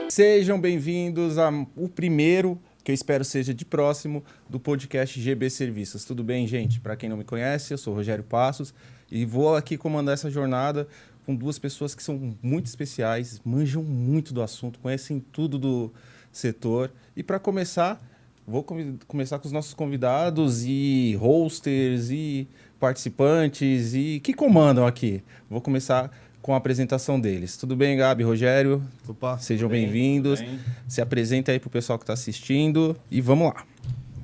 Sejam bem-vindos ao primeiro, que eu espero seja de próximo, do podcast GB Serviços. Tudo bem, gente? Para quem não me conhece, eu sou o Rogério Passos e vou aqui comandar essa jornada com duas pessoas que são muito especiais, manjam muito do assunto, conhecem tudo do setor. E para começar, vou começar com os nossos convidados e hosters e participantes e que comandam aqui. Vou começar com a apresentação deles. Tudo bem, Gabi, Rogério? Opa, sejam bem-vindos. Se apresenta aí para o pessoal que está assistindo e vamos lá.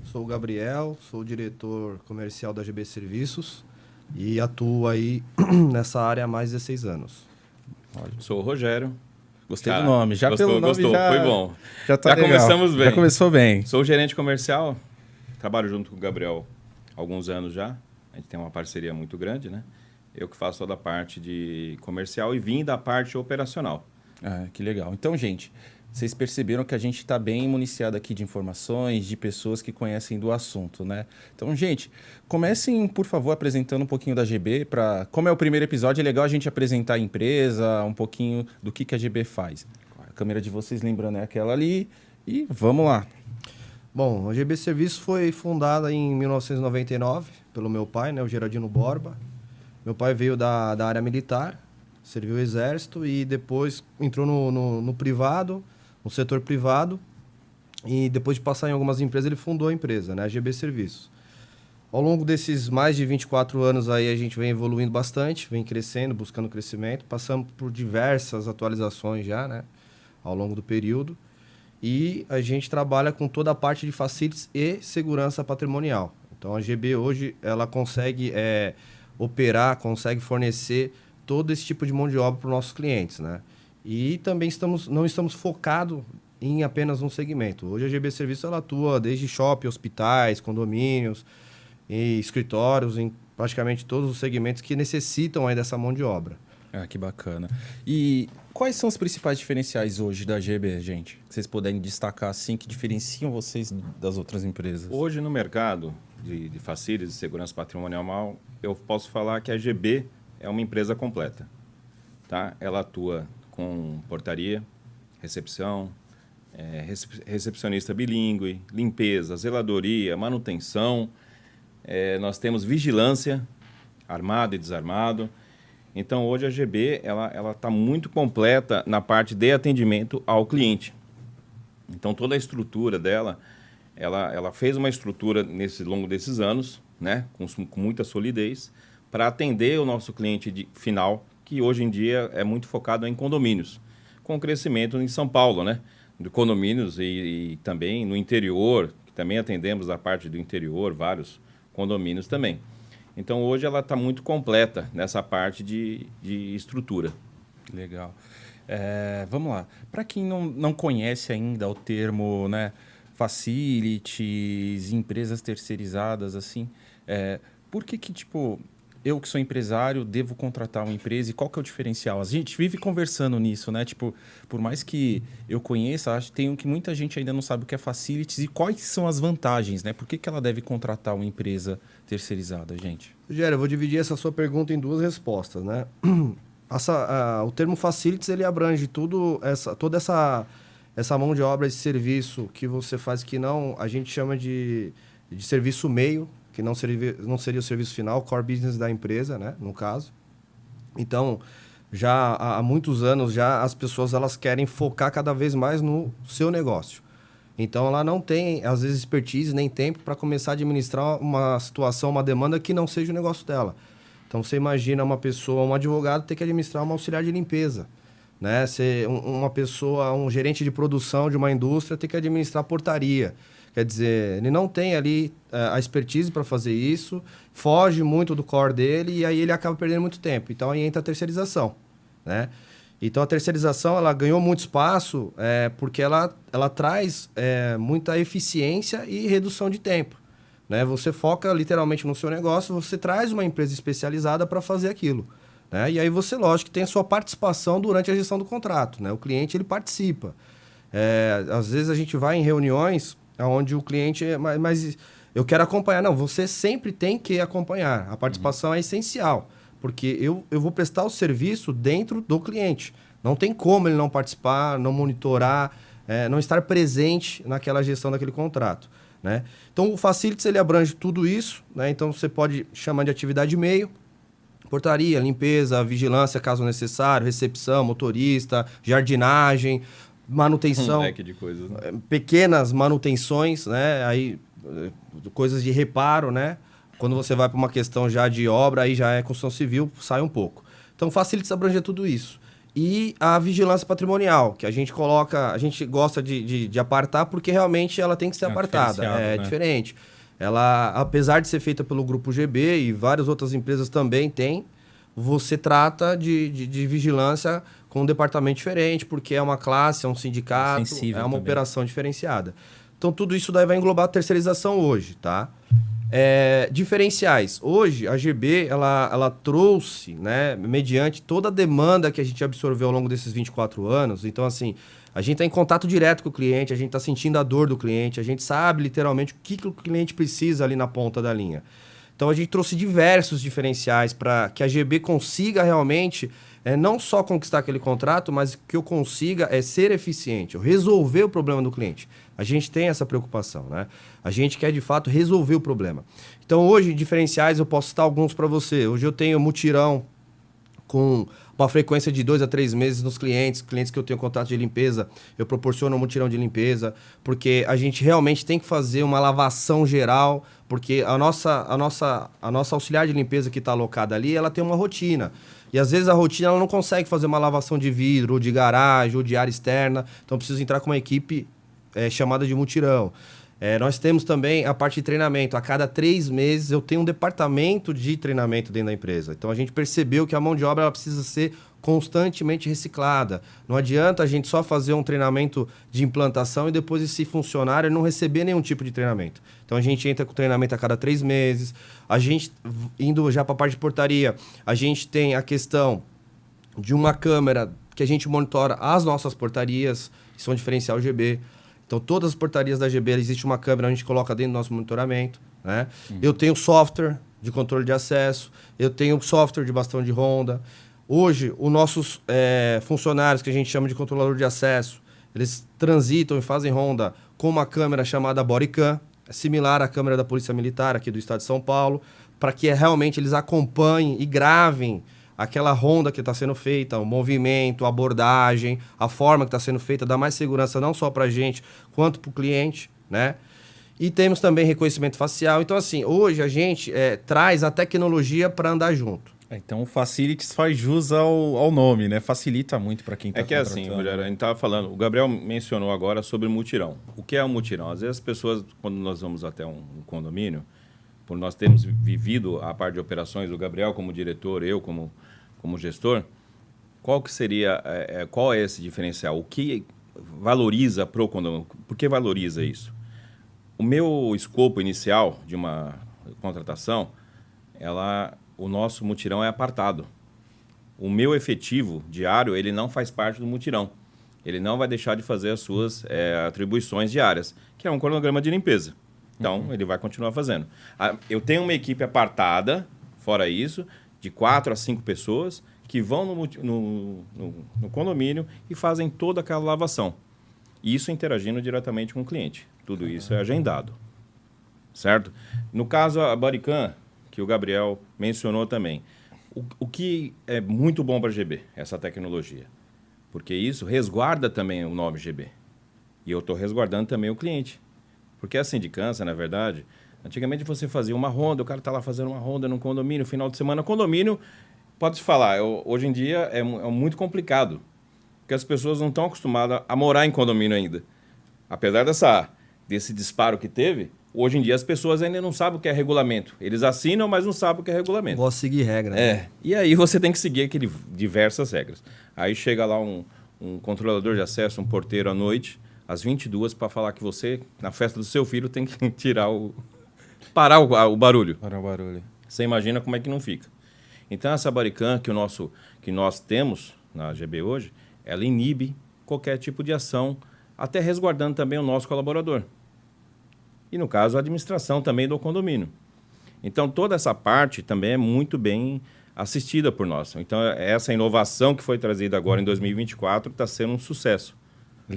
Sou o Gabriel, sou o diretor comercial da GB Serviços e atuo aí nessa área há mais de 16 anos. Sou o Rogério. Gostei do nome. Já gostou, pelo nome gostou. já, Foi bom. Já começamos bem. Já começou bem. Sou gerente comercial. Trabalho junto com o Gabriel há alguns anos já. A gente tem uma parceria muito grande, né? Eu que faço toda a parte de comercial e vim da parte operacional. Ah, que legal. Então, gente, vocês perceberam que a gente está bem municiado aqui de informações, de pessoas que conhecem do assunto, né? Então, gente, comecem, por favor, apresentando um pouquinho da GB. Como é o primeiro episódio, é legal a gente apresentar a empresa, um pouquinho do que a GB faz. A câmera de vocês, lembrando, é aquela ali. E vamos lá. Bom, a GB Serviços foi fundada em 1999 pelo meu pai, né, o Geraldino Borba. Meu pai veio da área militar, serviu o exército e depois entrou no privado, no setor privado. E depois de passar em algumas empresas, ele fundou a empresa, né, a GB Serviços. Ao longo desses mais de 24 anos aí, a gente vem evoluindo bastante, vem crescendo, buscando crescimento. Passamos por diversas atualizações já, né, ao longo do período. E a gente trabalha com toda a parte de facilities e segurança patrimonial. Então, a GB hoje, ela consegue operar, consegue fornecer todo esse tipo de mão de obra para os nossos clientes, né? E também não estamos focados em apenas um segmento. Hoje a GB Serviços ela atua desde shopping, hospitais, condomínios e escritórios, em praticamente todos os segmentos que necessitam aí dessa mão de obra. Ah, que bacana. E quais são os principais diferenciais hoje da GB, gente? Que vocês puderem destacar assim, que diferenciam vocês das outras empresas? Hoje no mercado de facilities de segurança patrimonial, eu posso falar que a GB é uma empresa completa. Tá? Ela atua com portaria, recepção, recepcionista bilíngue, limpeza, zeladoria, manutenção. Nós temos vigilância, armado e desarmado. Então, hoje a GB ela está muito completa na parte de atendimento ao cliente. Então, toda a estrutura dela, ela fez uma estrutura nesse longo desses anos, né, com muita solidez, para atender o nosso cliente final, que hoje em dia é muito focado em condomínios, com crescimento em São Paulo, né, de condomínios e também no interior, que também atendemos a parte do interior, vários condomínios também. Então, hoje ela está muito completa nessa parte de estrutura. Legal. Vamos lá. Para quem não conhece ainda o termo, né, facilities, empresas terceirizadas, assim, por que tipo, eu que sou empresário devo contratar uma empresa e qual que é o diferencial? A gente vive conversando nisso, né? Tipo, por mais que eu conheça, acho que muita gente ainda não sabe o que é facilities e quais são as vantagens, né? Por que ela deve contratar uma empresa terceirizada, gente? Rogério, eu vou dividir essa sua pergunta em duas respostas, né? O termo facilities, ele abrange toda essa mão de obra de serviço que você faz, que não a gente chama de serviço meio, que não seria o serviço final, core business da empresa, né, no caso. Então, já há muitos anos, já as pessoas elas querem focar cada vez mais no seu negócio. Então, ela não tem, às vezes, expertise nem tempo para começar a administrar uma situação, uma demanda que não seja o negócio dela. Então, você imagina uma pessoa, um advogado, ter que administrar uma auxiliar de limpeza, né? Uma pessoa, um gerente de produção de uma indústria, ter que administrar portaria. Quer dizer, ele não tem ali a expertise para fazer isso, foge muito do core dele e aí ele acaba perdendo muito tempo. Então, aí entra a terceirização, né? Então, a terceirização ela ganhou muito espaço porque ela traz muita eficiência e redução de tempo, né? Você foca literalmente no seu negócio, você traz uma empresa especializada para fazer aquilo, né? E aí você, lógico, tem a sua participação durante a gestão do contrato, né? O cliente ele participa. Às vezes a gente vai em reuniões onde o cliente... Mas eu quero acompanhar. Não, você sempre tem que acompanhar. A participação é essencial, porque eu vou prestar o serviço dentro do cliente, Não tem como ele não participar, não monitorar, não estar presente naquela gestão daquele contrato, né? Então, o Facilities, ele abrange tudo isso, né? Então, você pode chamar de atividade meio, portaria, limpeza, vigilância, caso necessário, recepção, motorista, jardinagem, manutenção. Um leque de coisas, né? Pequenas manutenções, né? Aí, coisas de reparo, né? Quando você vai para uma questão já de obra, aí já é construção civil, sai um pouco. Então, Facilities abrange tudo isso. E a vigilância patrimonial, que a gente coloca, a gente gosta de apartar porque realmente ela tem que ser apartada. É diferente. Ela, apesar de ser feita pelo Grupo GB e várias outras empresas também têm, você trata de vigilância com um departamento diferente, porque é uma classe, é um sindicato, Sensível é uma também. operação diferenciada. Então, tudo isso daí vai englobar a terceirização hoje, tá? Diferenciais. Hoje, a GB, ela trouxe, né, mediante toda a demanda que a gente absorveu ao longo desses 24 anos. Então, assim, a gente está em contato direto com o cliente, a gente está sentindo a dor do cliente, a gente sabe, literalmente, o que o cliente precisa ali na ponta da linha. Então, a gente trouxe diversos diferenciais para que a GB consiga realmente não só conquistar aquele contrato, mas que eu consiga ser eficiente, eu resolver o problema do cliente. A gente tem essa preocupação, né? A gente quer, de fato, resolver o problema. Então, hoje, diferenciais, eu posso citar alguns para você. Hoje eu tenho mutirão com uma frequência de 2 a 3 meses nos clientes que eu tenho contato de limpeza, eu proporciono um mutirão de limpeza, porque a gente realmente tem que fazer uma lavação geral, porque a nossa auxiliar de limpeza que está alocada ali, ela tem uma rotina. E às vezes a rotina ela não consegue fazer uma lavação de vidro, ou de garagem, ou de área externa, então precisa entrar com uma equipe chamada de mutirão. Nós temos também a parte de treinamento. A cada 3 meses eu tenho um departamento de treinamento dentro da empresa. Então a gente percebeu que a mão de obra ela precisa ser constantemente reciclada. Não adianta a gente só fazer um treinamento de implantação e depois esse funcionário não receber nenhum tipo de treinamento. Então a gente entra com treinamento a cada 3 meses. A gente, indo já para a parte de portaria, a gente tem a questão de uma câmera que a gente monitora as nossas portarias, que são diferencial GB. Então, todas as portarias da GB, existe uma câmera, a gente coloca dentro do nosso monitoramento, né? Eu tenho software de controle de acesso, eu tenho software de bastão de ronda. Hoje, os nossos funcionários, que a gente chama de controlador de acesso, eles transitam e fazem ronda com uma câmera chamada Bodycam, similar à câmera da Polícia Militar aqui do estado de São Paulo, para que realmente eles acompanhem e gravem aquela ronda que está sendo feita, o movimento, a abordagem, a forma que está sendo feita, dá mais segurança não só para a gente, quanto para o cliente, né? E temos também reconhecimento facial. Então, assim, hoje a gente traz a tecnologia para andar junto. Então, o Facilities faz jus ao nome, né? Facilita muito para quem está contratando. É que assim, Rogério, a gente estava falando, o Gabriel mencionou agora sobre o mutirão. O que é um mutirão? Às vezes as pessoas, quando nós vamos até um condomínio, por nós termos vivido a parte de operações, o Gabriel como diretor, eu como gestor, qual que seria, qual é esse diferencial? O que valoriza pro condomínio? Por que valoriza isso? O meu escopo inicial de uma contratação, o nosso mutirão é apartado. O meu efetivo diário, ele não faz parte do mutirão. Ele não vai deixar de fazer as suas atribuições diárias, que é um cronograma de limpeza. Então, ele vai continuar fazendo. Eu tenho uma equipe apartada, fora isso, de 4 a 5 pessoas que vão no condomínio e fazem toda aquela lavação. Isso interagindo diretamente com o cliente. Tudo isso é agendado. Certo? No caso, a Bodycam, que o Gabriel mencionou também. O que é muito bom para a GB, essa tecnologia? Porque isso resguarda também o nome GB. E eu estou resguardando também o cliente. Porque a sindicância, na verdade, antigamente você fazia uma ronda, o cara está lá fazendo uma ronda num condomínio, final de semana. Condomínio, pode-se falar, hoje em dia é muito complicado, porque as pessoas não estão acostumadas a morar em condomínio ainda. Apesar desse disparo que teve, hoje em dia as pessoas ainda não sabem o que é regulamento. Eles assinam, mas não sabem o que é regulamento. Vou seguir regra. Né? E aí você tem que seguir diversas regras. Aí chega lá um controlador de acesso, um porteiro à noite, às 22 para falar que você, na festa do seu filho, tem que parar o barulho. Parar o barulho. Você imagina como é que não fica. Então, essa Bodycam que nós temos na GB hoje, ela inibe qualquer tipo de ação, até resguardando também o nosso colaborador. E, no caso, a administração também do condomínio. Então, toda essa parte também é muito bem assistida por nós. Então, essa inovação que foi trazida agora em 2024 está sendo um sucesso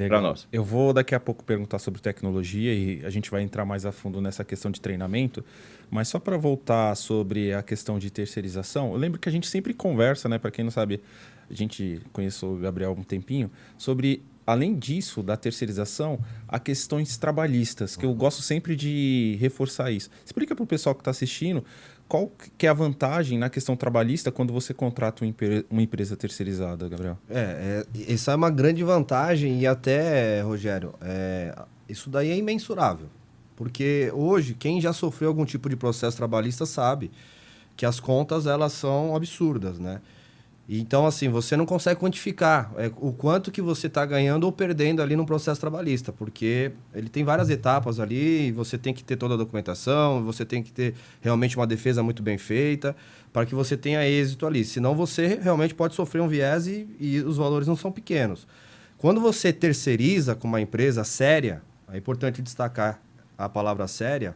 para nós. Eu vou daqui a pouco perguntar sobre tecnologia e a gente vai entrar mais a fundo nessa questão de treinamento, mas só para voltar sobre a questão de terceirização, eu lembro que a gente sempre conversa, né? Para quem não sabe, a gente conheceu o Gabriel há um tempinho, sobre, além disso, da terceirização, a questões trabalhistas, que eu gosto sempre de reforçar isso. Explica para o pessoal que está assistindo qual que é a vantagem na questão trabalhista quando você contrata uma empresa terceirizada, Gabriel. Essa é uma grande vantagem e até, Rogério, isso daí é imensurável. Porque hoje, quem já sofreu algum tipo de processo trabalhista sabe que as contas elas são absurdas, né? Então, assim, você não consegue quantificar o quanto que você está ganhando ou perdendo ali no processo trabalhista, porque ele tem várias etapas ali, você tem que ter toda a documentação, você tem que ter realmente uma defesa muito bem feita para que você tenha êxito ali. Senão você realmente pode sofrer um viés e os valores não são pequenos. Quando você terceiriza com uma empresa séria, é importante destacar a palavra séria,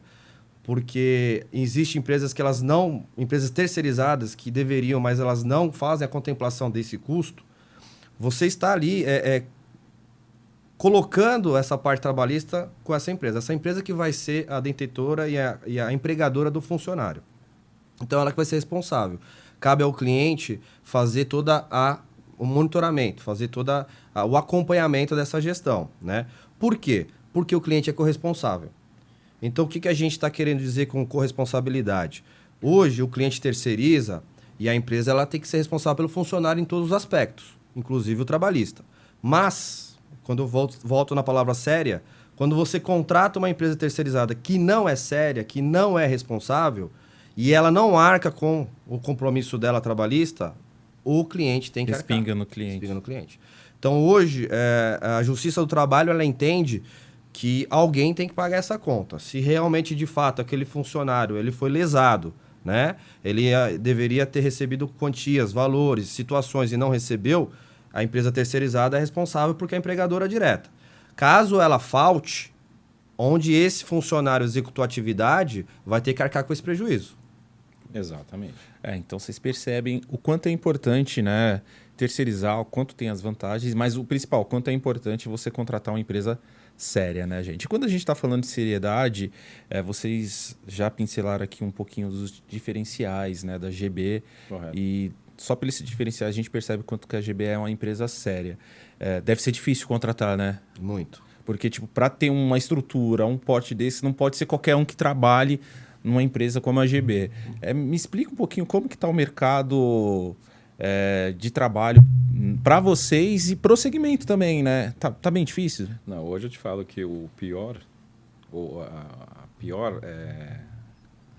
porque existem empresas que elas não... Empresas terceirizadas que deveriam, mas elas não fazem a contemplação desse custo. Você está ali colocando essa parte trabalhista com essa empresa. Essa empresa que vai ser a detentora e a empregadora do funcionário. Então, ela que vai ser responsável. Cabe ao cliente fazer todo o monitoramento, fazer todo o acompanhamento dessa gestão, né? Por quê? Porque o cliente é corresponsável. Então, o que a gente está querendo dizer com corresponsabilidade? Hoje, o cliente terceiriza e a empresa ela tem que ser responsável pelo funcionário em todos os aspectos, inclusive o trabalhista. Mas, quando eu volto na palavra séria, quando você contrata uma empresa terceirizada que não é séria, que não é responsável, e ela não arca com o compromisso dela trabalhista, o cliente tem que arcar. Respinga no cliente. Respinga no cliente. Então, hoje, a Justiça do Trabalho ela entende que alguém tem que pagar essa conta. Se realmente, de fato, aquele funcionário ele foi lesado, né? Ele deveria ter recebido quantias, valores, situações e não recebeu, a empresa terceirizada é responsável porque é a empregadora direta. Caso ela falte, onde esse funcionário executou a atividade, vai ter que arcar com esse prejuízo. Exatamente. Então vocês percebem o quanto é importante, né, terceirizar, o quanto tem as vantagens, mas o principal, o quanto é importante você contratar uma empresa séria, né, gente? E quando a gente está falando de seriedade, vocês já pincelaram aqui um pouquinho dos diferenciais, né, da GB. Correto. E só por esses diferenciais a gente percebe quanto que a GB é uma empresa séria. Deve ser difícil contratar, né? Muito. Porque, tipo, para ter uma estrutura, um porte desse, não pode ser qualquer um que trabalhe numa empresa como a GB. Me explica um pouquinho como que está o mercado de trabalho para vocês e para o segmento também, né? Tá bem difícil? Não, hoje eu te falo que o pior, ou a pior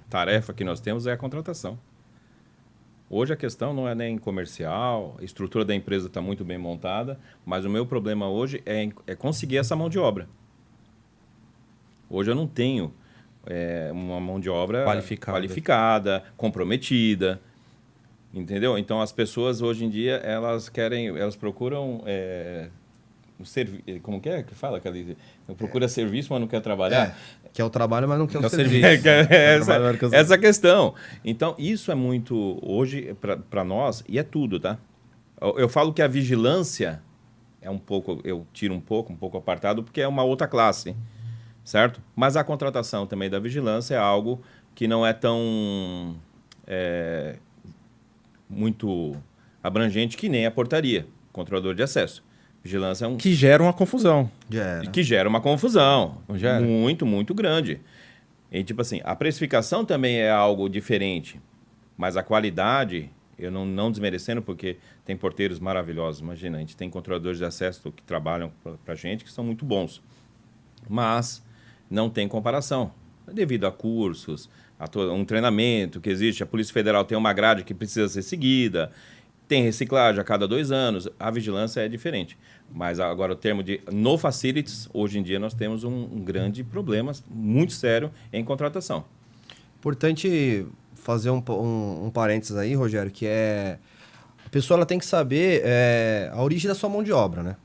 tarefa que nós temos é a contratação. Hoje a questão não é nem comercial, a estrutura da empresa está muito bem montada, mas o meu problema hoje é conseguir essa mão de obra. Hoje eu não tenho uma mão de obra qualificada, comprometida, entendeu? Então as pessoas hoje em dia elas procuram como que é que fala? Procura serviço, mas não quer trabalhar. Quer o trabalho, mas não quer o serviço. Essa questão. Então, isso é muito, hoje, para nós, e é tudo, tá? Eu falo que a vigilância é um pouco, eu tiro um pouco apartado, porque é uma outra classe, certo? Mas a contratação também da vigilância é algo que não é tão muito abrangente que nem a portaria, controlador de acesso. Vigilância é um... Que gera uma confusão. Que gera uma confusão. Não gera? Muito, muito grande. E, tipo assim, a precificação também é algo diferente. Mas a qualidade, eu não desmerecendo, porque tem porteiros maravilhosos. Imagina, a gente tem controladores de acesso que trabalham para a gente, que são muito bons. Mas não tem comparação. Devido a cursos, um treinamento que existe, a Polícia Federal tem uma grade que precisa ser seguida... Tem reciclagem a cada 2 anos, a vigilância é diferente. Mas agora o termo de no facilities, hoje em dia nós temos um grande problema, muito sério, em contratação. Importante fazer um parênteses aí, Rogério, que a pessoa ela tem que saber a origem da sua mão de obra, né?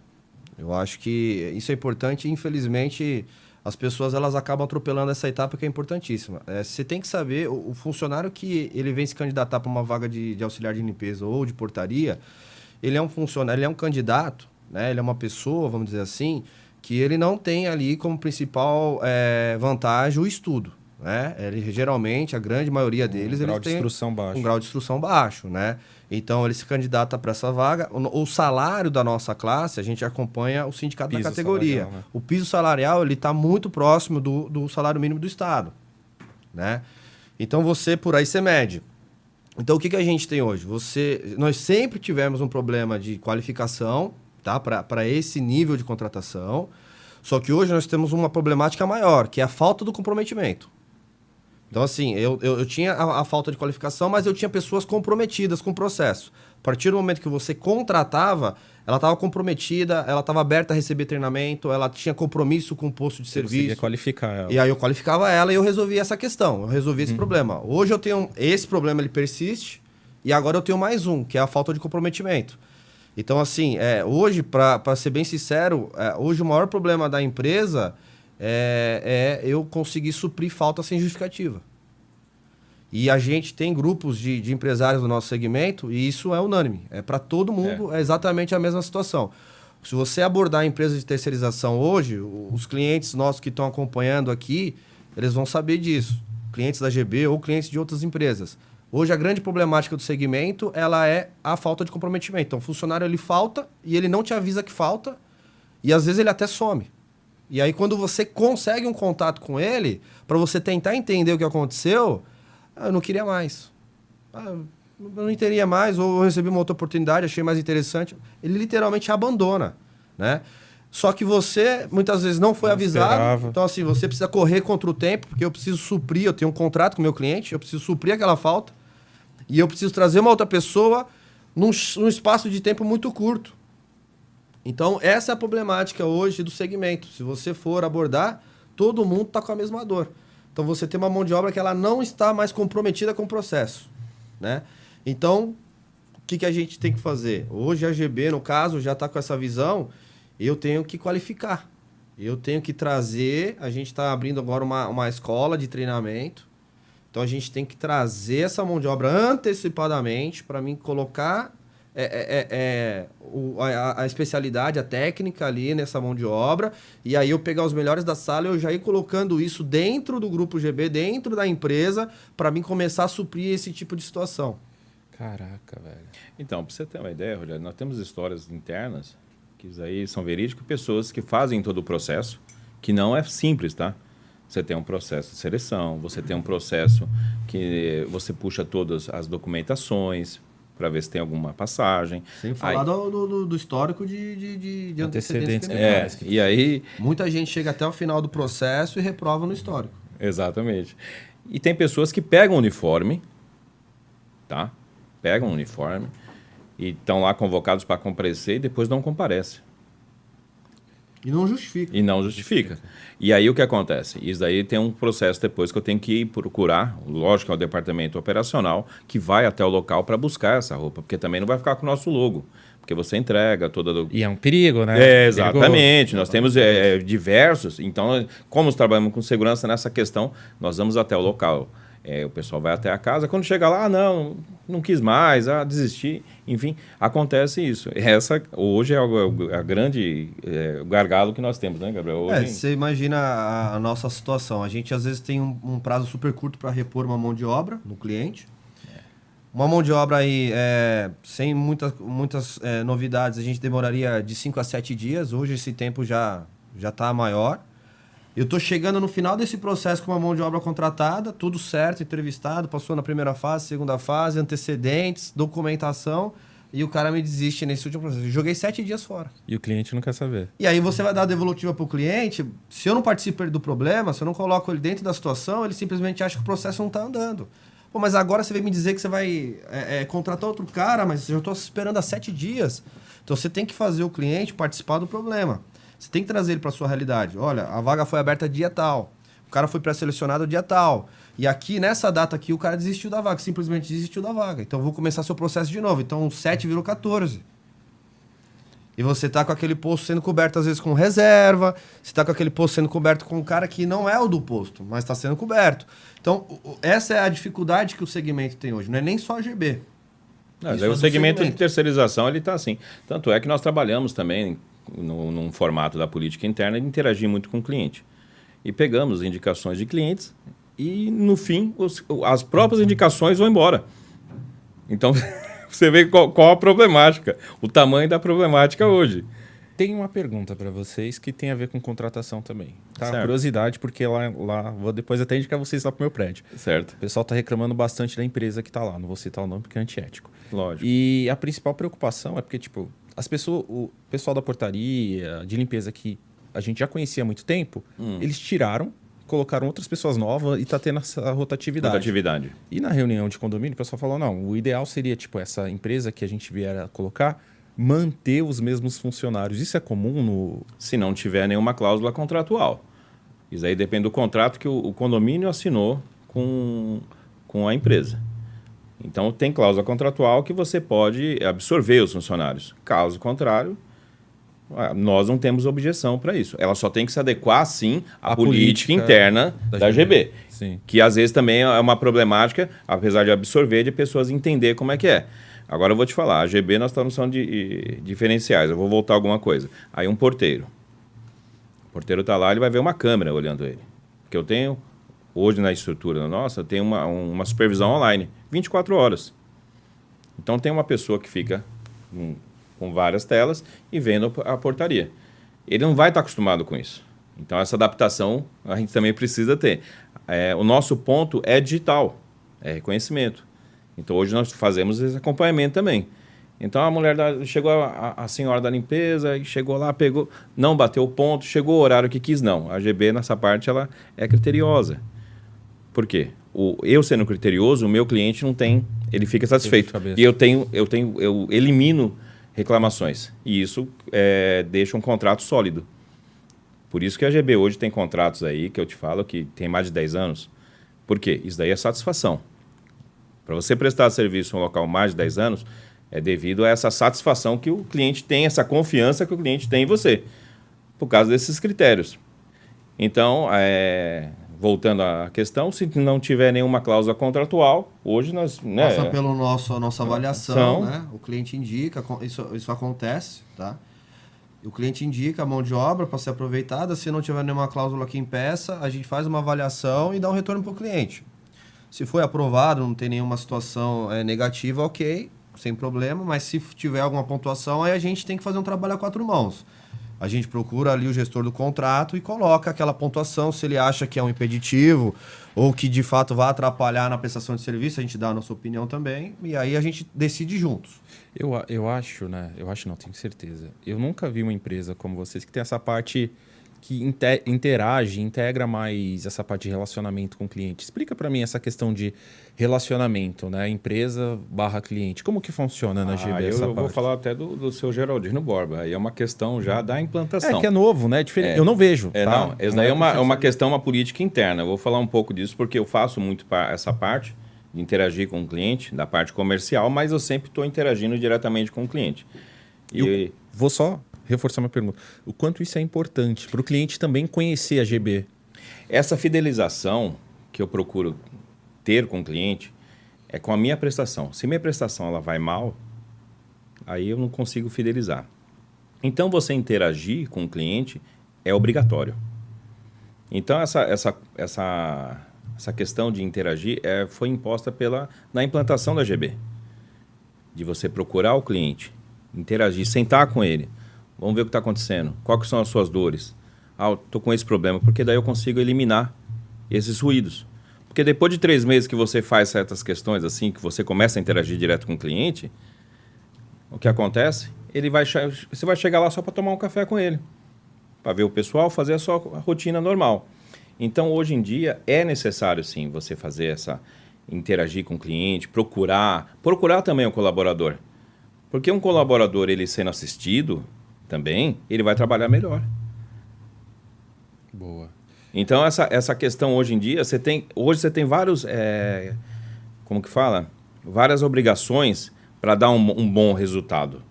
Eu acho que isso é importante e, infelizmente, as pessoas elas acabam atropelando essa etapa que é importantíssima. Você tem que saber, o funcionário que ele vem se candidatar para uma vaga de auxiliar de limpeza ou de portaria, ele é um funcionário, ele é um candidato, né? Ele é uma pessoa, vamos dizer assim, que ele não tem ali como principal vantagem o estudo. Né? Ele, geralmente, a grande maioria deles... grau eles de instrução baixo. Um grau de instrução baixo, né? Então, ele se candidata para essa vaga. O salário da nossa classe, a gente acompanha o sindicato da categoria. Salarial, né? O piso salarial, ele está muito próximo do salário mínimo do Estado, né? Então, por aí você mede. Então, o que a gente tem hoje? Nós sempre tivemos um problema de qualificação, tá? Para esse nível de contratação. Só que hoje nós temos uma problemática maior, que é a falta do comprometimento. Então, assim, eu tinha a falta de qualificação, mas eu tinha pessoas comprometidas com o processo. A partir do momento que você contratava, ela estava comprometida, ela estava aberta a receber treinamento, ela tinha compromisso com o posto de serviço. Você conseguia qualificar ela. E aí eu qualificava ela e eu resolvia essa questão, eu resolvi esse problema. Hoje eu tenho... Esse problema, ele persiste, e agora eu tenho mais um, que é a falta de comprometimento. Então, assim, hoje, para ser bem sincero, hoje o maior problema da empresa é eu conseguir suprir falta sem justificativa. E a gente tem grupos de empresários no nosso segmento e isso é unânime. Para todo mundo é exatamente a mesma situação. Se você abordar a empresa de terceirização hoje, os clientes nossos que estão acompanhando aqui, eles vão saber disso. Clientes da GB ou clientes de outras empresas. Hoje, a grande problemática do segmento, ela é a falta de comprometimento. Então, o funcionário, ele falta e ele não te avisa que falta e, às vezes, ele até some. E aí, quando você consegue um contato com ele, para você tentar entender o que aconteceu, eu não queria mais. Eu não teria mais, ou eu recebi uma outra oportunidade, achei mais interessante. Ele literalmente abandona, né? Só que você, muitas vezes, não foi avisado. Esperava. Então, assim, você precisa correr contra o tempo, porque eu preciso suprir, eu tenho um contrato com o meu cliente, eu preciso suprir aquela falta. E eu preciso trazer uma outra pessoa num espaço de tempo muito curto. Então, essa é a problemática hoje do segmento. Se você for abordar, todo mundo está com a mesma dor. Então, você tem uma mão de obra que ela não está mais comprometida com o processo, né? Então, o que a gente tem que fazer? Hoje, a GB, no caso, já está com essa visão, eu tenho que qualificar. Eu tenho que trazer... A gente está abrindo agora uma escola de treinamento. Então, a gente tem que trazer essa mão de obra antecipadamente para mim colocar a especialidade, a técnica ali nessa mão de obra. E aí eu pegar os melhores da sala e eu já ir colocando isso dentro do Grupo GB, dentro da empresa, para mim começar a suprir esse tipo de situação. Caraca, velho. Então, para você ter uma ideia, Rogério, nós temos histórias internas, que isso aí são verídicas, pessoas que fazem todo o processo, que não é simples, tá? Você tem um processo de seleção, você tem um processo que você puxa todas as documentações para ver se tem alguma passagem. Sem falar do histórico de antecedentes. E aí... Muita gente chega até o final do processo e reprova no histórico. Exatamente. E tem pessoas que pegam o uniforme, tá? Pegam o uniforme e estão lá convocados para comparecer e depois não comparecem. E não justifica. E não justifica. E aí o que acontece? Isso daí tem um processo depois que eu tenho que ir procurar, lógico, é o departamento operacional, que vai até o local para buscar essa roupa, porque também não vai ficar com o nosso logo. Porque você entrega toda... E é um perigo, né? Exatamente. Nós temos diversos. Então, como nós trabalhamos com segurança nessa questão, nós vamos até o local. O pessoal vai até a casa. Quando chega lá, não quis mais, desisti. Enfim, acontece isso. Essa hoje é a grande gargalo que nós temos, né, Gabriel? Hoje... Você imagina a nossa situação. A gente, às vezes, tem um prazo super curto para repor uma mão de obra no cliente. Uma mão de obra aí, sem muitas novidades, a gente demoraria de 5 a 7 dias. Hoje esse tempo já está maior. Eu estou chegando no final desse processo com uma mão de obra contratada, tudo certo, entrevistado, passou na primeira fase, segunda fase, antecedentes, documentação, e o cara me desiste nesse último processo. Eu joguei 7 dias fora. E o cliente não quer saber. E aí você vai dar a devolutiva para o cliente, se eu não participo do problema, se eu não coloco ele dentro da situação, ele simplesmente acha que o processo não está andando. Pô, mas agora você vem me dizer que você vai contratar outro cara, mas eu estou esperando há 7 dias. Então você tem que fazer o cliente participar do problema. Você tem que trazer ele para a sua realidade. Olha, a vaga foi aberta dia tal. O cara foi pré-selecionado dia tal. E aqui, nessa data aqui, o cara desistiu da vaga. Simplesmente desistiu da vaga. Então, eu vou começar seu processo de novo. Então, 7 virou 14. E você tá com aquele posto sendo coberto, às vezes, com reserva. Você tá com aquele posto sendo coberto com um cara que não é o do posto, mas está sendo coberto. Então, essa é a dificuldade que o segmento tem hoje. Não é nem só a GB. Mas aí o segmento de terceirização, ele está assim. Tanto é que nós trabalhamos também num formato da política interna de interagir muito com o cliente. E pegamos indicações de clientes e, no fim, as próprias indicações vão embora. Então... Você vê qual a problemática, o tamanho da problemática hoje. Tem uma pergunta para vocês que tem a ver com contratação também. Tá? Certo. Curiosidade, porque lá vou depois até indicar vocês lá pro meu prédio. Certo. O pessoal está reclamando bastante da empresa que está lá. Não vou citar o nome porque é antiético. Lógico. E a principal preocupação é porque, tipo, o pessoal da portaria, de limpeza que a gente já conhecia há muito tempo, eles tiraram, colocaram outras pessoas novas e está tendo essa rotatividade. E na reunião de condomínio, o pessoal falou, não, o ideal seria, tipo, essa empresa que a gente vier a colocar, manter os mesmos funcionários. Isso é comum no... Se não tiver nenhuma cláusula contratual. Isso aí depende do contrato que o condomínio assinou com a empresa. Então, tem cláusula contratual que você pode absorver os funcionários. Caso contrário... Nós não temos objeção para isso. Ela só tem que se adequar, sim, à política interna da GB. Sim. Que às vezes também é uma problemática, apesar de absorver, de pessoas entender como é que é. Agora eu vou te falar, a GB nós estamos falando de diferenciais. Eu vou voltar alguma coisa. Aí um porteiro. O porteiro está lá, ele vai ver uma câmera olhando ele. Porque eu tenho, hoje na estrutura nossa, eu tenho uma supervisão online, 24 horas. Então tem uma pessoa que fica... com várias telas e vendo a portaria. Ele não vai estar acostumado com isso. Então, essa adaptação a gente também precisa ter. O nosso ponto é digital, é reconhecimento. Então, hoje nós fazemos esse acompanhamento também. Então, a mulher chegou, a senhora da limpeza, chegou lá, pegou, não bateu o ponto, chegou o horário que quis, não. A GB, nessa parte, ela é criteriosa. Por quê? Eu sendo criterioso, o meu cliente não tem, ele fica satisfeito. E eu elimino reclamações. E isso deixa um contrato sólido. Por isso que a GB hoje tem contratos aí, que eu te falo, que tem mais de 10 anos. Por quê? Isso daí é satisfação. Para você prestar serviço em um local mais de 10 anos, é devido a essa satisfação que o cliente tem, essa confiança que o cliente tem em você, por causa desses critérios. Então, voltando à questão, se não tiver nenhuma cláusula contratual, hoje nós... Passa pela nossa avaliação, né? O cliente indica, isso acontece, tá? O cliente indica a mão de obra para ser aproveitada, se não tiver nenhuma cláusula que impeça, a gente faz uma avaliação e dá um retorno para o cliente. Se foi aprovado, não tem nenhuma situação negativa, ok, sem problema, mas se tiver alguma pontuação, aí a gente tem que fazer um trabalho a 4 mãos. A gente procura ali o gestor do contrato e coloca aquela pontuação, se ele acha que é um impeditivo ou que de fato vai atrapalhar na prestação de serviço, a gente dá a nossa opinião também e aí a gente decide juntos. Eu acho, né? Eu acho não, tenho certeza. Eu nunca vi uma empresa como vocês que tem essa parte que integra mais essa parte de relacionamento com o cliente. Explica para mim essa questão de relacionamento, né? Empresa / cliente. Como que funciona na GB essa eu parte? vou falar até do seu Geraldino Borba. Aí é uma questão já da implantação. Que é novo, né? Diferente. Eu não vejo. Tá? Não, essa daí é uma questão, uma política interna. Eu vou falar um pouco disso porque eu faço muito essa parte de interagir com o cliente, da parte comercial, mas eu sempre estou interagindo diretamente com o cliente. Eu vou só reforçar minha pergunta. O quanto isso é importante para o cliente também conhecer a GB? Essa fidelização que eu procuro ter com o cliente é com a minha prestação. Se minha prestação ela vai mal, aí eu não consigo fidelizar. Então, você interagir com o cliente é obrigatório. Então, essa questão de interagir foi imposta na implantação da GB. De você procurar o cliente, interagir, sentar com ele. Vamos ver o que está acontecendo. Quais são as suas dores? Estou com esse problema. Porque daí eu consigo eliminar esses ruídos. Porque depois de 3 meses que você faz certas questões, assim, que você começa a interagir direto com o cliente, o que acontece? Você vai chegar lá só para tomar um café com ele. Para ver o pessoal, fazer a sua rotina normal. Então, hoje em dia, é necessário, sim, você fazer interagir com o cliente, procurar também o colaborador. Porque um colaborador, ele sendo assistido também, ele vai trabalhar melhor. Boa. Então, essa questão hoje em dia, você tem vários, várias obrigações para dar um bom resultado.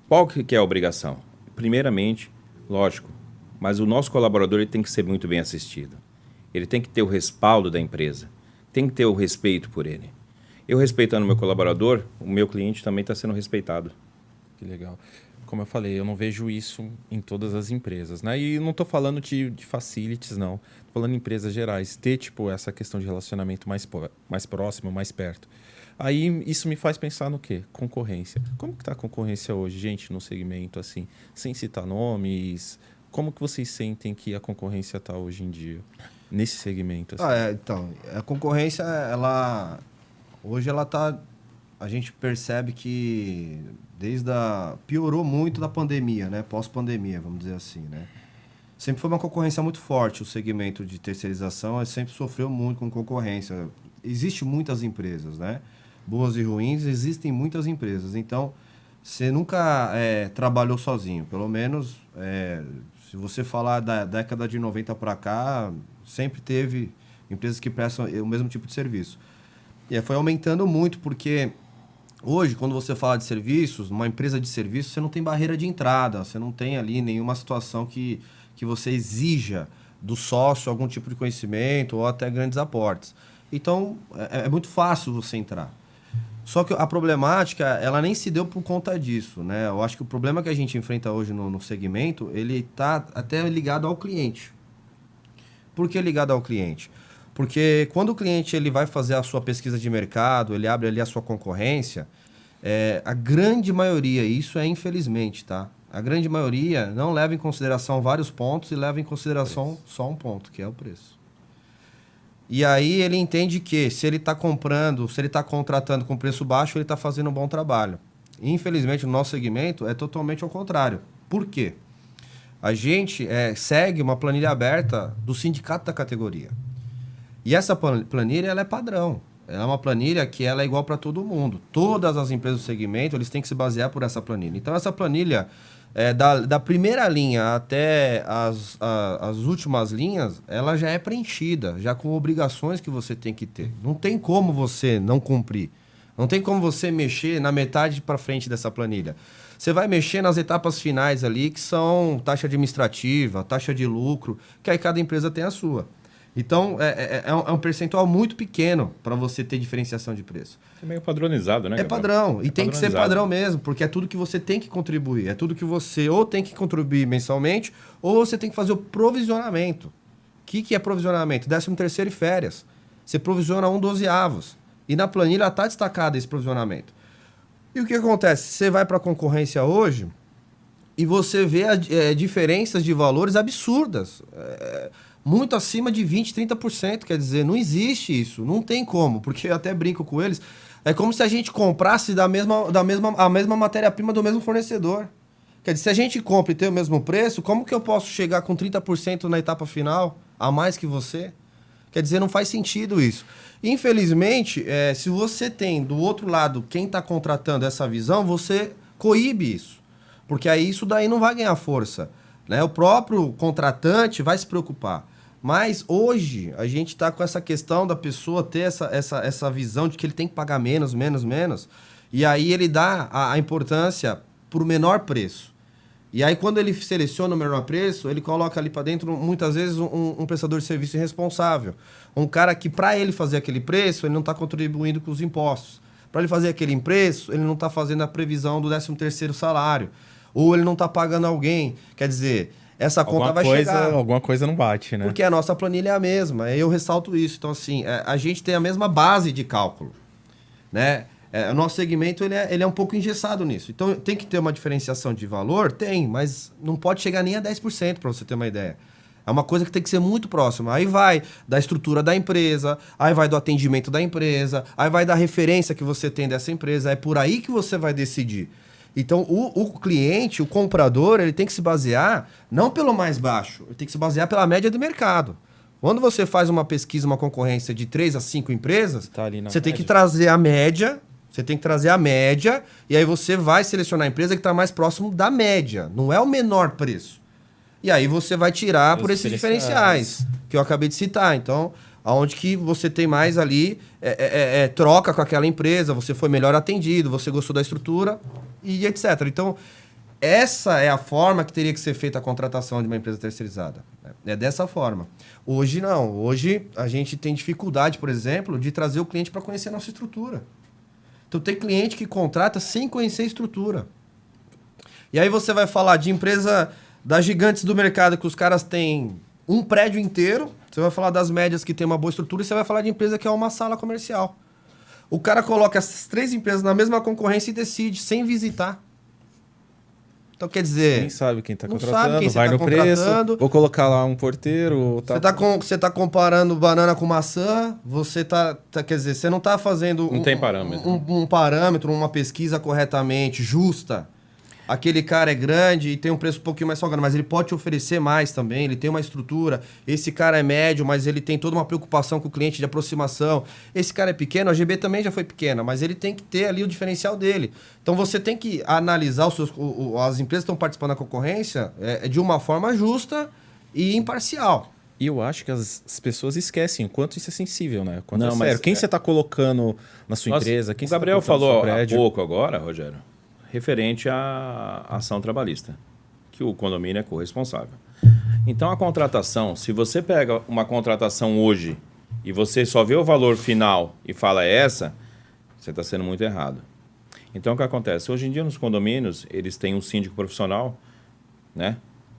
Qual que é a obrigação? Primeiramente, lógico, mas o nosso colaborador ele tem que ser muito bem assistido. Ele tem que ter o respaldo da empresa, tem que ter o respeito por ele. Eu respeitando o meu colaborador, o meu cliente também está sendo respeitado. Que legal. Como eu falei, eu não vejo isso em todas as empresas, né? E não estou falando de facilities, não. Estou falando em empresas gerais. Ter, tipo, essa questão de relacionamento mais próximo, mais perto. Aí isso me faz pensar no quê? Concorrência. Como que está a concorrência hoje, gente, no segmento, assim? Sem citar nomes, como que vocês sentem que a concorrência está hoje em dia? Nesse segmento, assim? Então, a concorrência, hoje ela tá... A gente percebe que piorou muito da pandemia, né? Pós-pandemia, vamos dizer assim, né? Sempre foi uma concorrência muito forte. O segmento de terceirização sempre sofreu muito com concorrência. Existem muitas empresas, né? Boas e ruins, existem muitas empresas. Então, você nunca trabalhou sozinho. Pelo menos, se você falar da década de 90 para cá, sempre teve empresas que prestam o mesmo tipo de serviço. E foi aumentando muito, porque hoje, quando você fala de serviços, numa empresa de serviços, você não tem barreira de entrada, você não tem ali nenhuma situação que você exija do sócio algum tipo de conhecimento ou até grandes aportes. Então, é muito fácil você entrar. Só que a problemática, ela nem se deu por conta disso, né? Eu acho que o problema que a gente enfrenta hoje no segmento, ele está até ligado ao cliente. Por que ligado ao cliente? Porque quando o cliente ele vai fazer a sua pesquisa de mercado, ele abre ali a sua concorrência, a grande maioria, isso é infelizmente, tá? A grande maioria não leva em consideração vários pontos e leva em consideração só um ponto, que é o preço. E aí ele entende que se ele está comprando, se ele está contratando com preço baixo, ele está fazendo um bom trabalho. Infelizmente, no nosso segmento, é totalmente ao contrário. Por quê? A gente segue uma planilha aberta do sindicato da categoria. E essa planilha ela é padrão. Ela é uma planilha que ela é igual para todo mundo. Todas as empresas do segmento eles têm que se basear por essa planilha. Então, essa planilha, da primeira linha até as últimas linhas, ela já é preenchida, já com obrigações que você tem que ter. Não tem como você não cumprir. Não tem como você mexer na metade para frente dessa planilha. Você vai mexer nas etapas finais ali, que são taxa administrativa, taxa de lucro, que aí cada empresa tem a sua. Então, é um percentual muito pequeno para você ter diferenciação de preço. É meio padronizado, né? É padrão. E tem que ser padrão mesmo, porque é tudo que você tem que contribuir. É tudo que você ou tem que contribuir mensalmente, ou você tem que fazer o provisionamento. O que é provisionamento? 13º e férias. Você provisiona 1/12. E na planilha está destacado esse provisionamento. E o que acontece? Você vai para a concorrência hoje e você vê diferenças de valores absurdas. Muito acima de 20%, 30%. Quer dizer, não existe isso. Não tem como. Porque eu até brinco com eles. É como se a gente comprasse a mesma matéria-prima do mesmo fornecedor. Quer dizer, se a gente compra e tem o mesmo preço, como que eu posso chegar com 30% na etapa final a mais que você? Quer dizer, não faz sentido isso. Infelizmente, se você tem do outro lado quem está contratando essa visão, você coíbe isso. Porque aí isso daí não vai ganhar força, né? O próprio contratante vai se preocupar. Mas hoje a gente está com essa questão da pessoa ter essa visão de que ele tem que pagar menos. E aí ele dá a importância para o menor preço. E aí quando ele seleciona o menor preço, ele coloca ali para dentro, muitas vezes, um prestador de serviço irresponsável. Um cara que, para ele fazer aquele preço, ele não está contribuindo com os impostos. Para ele fazer aquele preço, ele não está fazendo a previsão do 13º salário. Ou ele não está pagando alguém. Quer dizer, essa conta vai chegar. Alguma coisa não bate, né? Porque a nossa planilha é a mesma. Eu ressalto isso. Então, assim, a gente tem a mesma base de cálculo, né? O nosso segmento ele é um pouco engessado nisso. Então, tem que ter uma diferenciação de valor? Tem, mas não pode chegar nem a 10%, para você ter uma ideia. É uma coisa que tem que ser muito próxima. Aí vai da estrutura da empresa, aí vai do atendimento da empresa, aí vai da referência que você tem dessa empresa. É por aí que você vai decidir. Então, o cliente, o comprador, ele tem que se basear não pelo mais baixo, ele tem que se basear pela média do mercado. Quando você faz uma pesquisa, uma concorrência de 3 a 5 empresas, você tem que trazer a média. Você tem que trazer a média e aí você vai selecionar a empresa que está mais próximo da média. Não é o menor preço. E aí você vai tirar por esses diferenciais que eu acabei de citar. Então, aonde que você tem mais ali troca com aquela empresa, você foi melhor atendido, você gostou da estrutura e etc. Então, essa é a forma que teria que ser feita a contratação de uma empresa terceirizada. É dessa forma. Hoje não. Hoje a gente tem dificuldade, por exemplo, de trazer o cliente para conhecer a nossa estrutura. Então tem cliente que contrata sem conhecer a estrutura. E aí você vai falar de empresa das gigantes do mercado, que os caras têm um prédio inteiro, você vai falar das médias que tem uma boa estrutura, e você vai falar de empresa que é uma sala comercial. O cara coloca essas 3 empresas na mesma concorrência e decide, sem visitar. Então, quer dizer... Nem sabe quem está não contratando, sabe quem vai você no tá preço, contratando. vou colocar lá um porteiro... Você tá comparando banana com maçã, você quer dizer, você não está fazendo... Não tem parâmetro. Um parâmetro, uma pesquisa corretamente, justa. Aquele cara é grande e tem um preço um pouquinho mais salgado, mas ele pode te oferecer mais também, ele tem uma estrutura. Esse cara é médio, mas ele tem toda uma preocupação com o cliente de aproximação. Esse cara é pequeno, a GB também já foi pequena, mas ele tem que ter ali o diferencial dele. Então você tem que analisar as empresas que estão participando da concorrência de uma forma justa e imparcial. E eu acho que as pessoas esquecem o quanto isso é sensível, né? Quanto Não, é mas sério. Quem você está colocando na sua empresa? Quem o você tá Gabriel colocando no falou seu há prédio? pouco agora, Rogério, referente à ação trabalhista, que o condomínio é corresponsável. Então, a contratação, se você pega uma contratação hoje e você só vê o valor final e fala essa, você está sendo muito errado. Então, o que acontece? Hoje em dia, nos condomínios, eles têm um síndico profissional, né?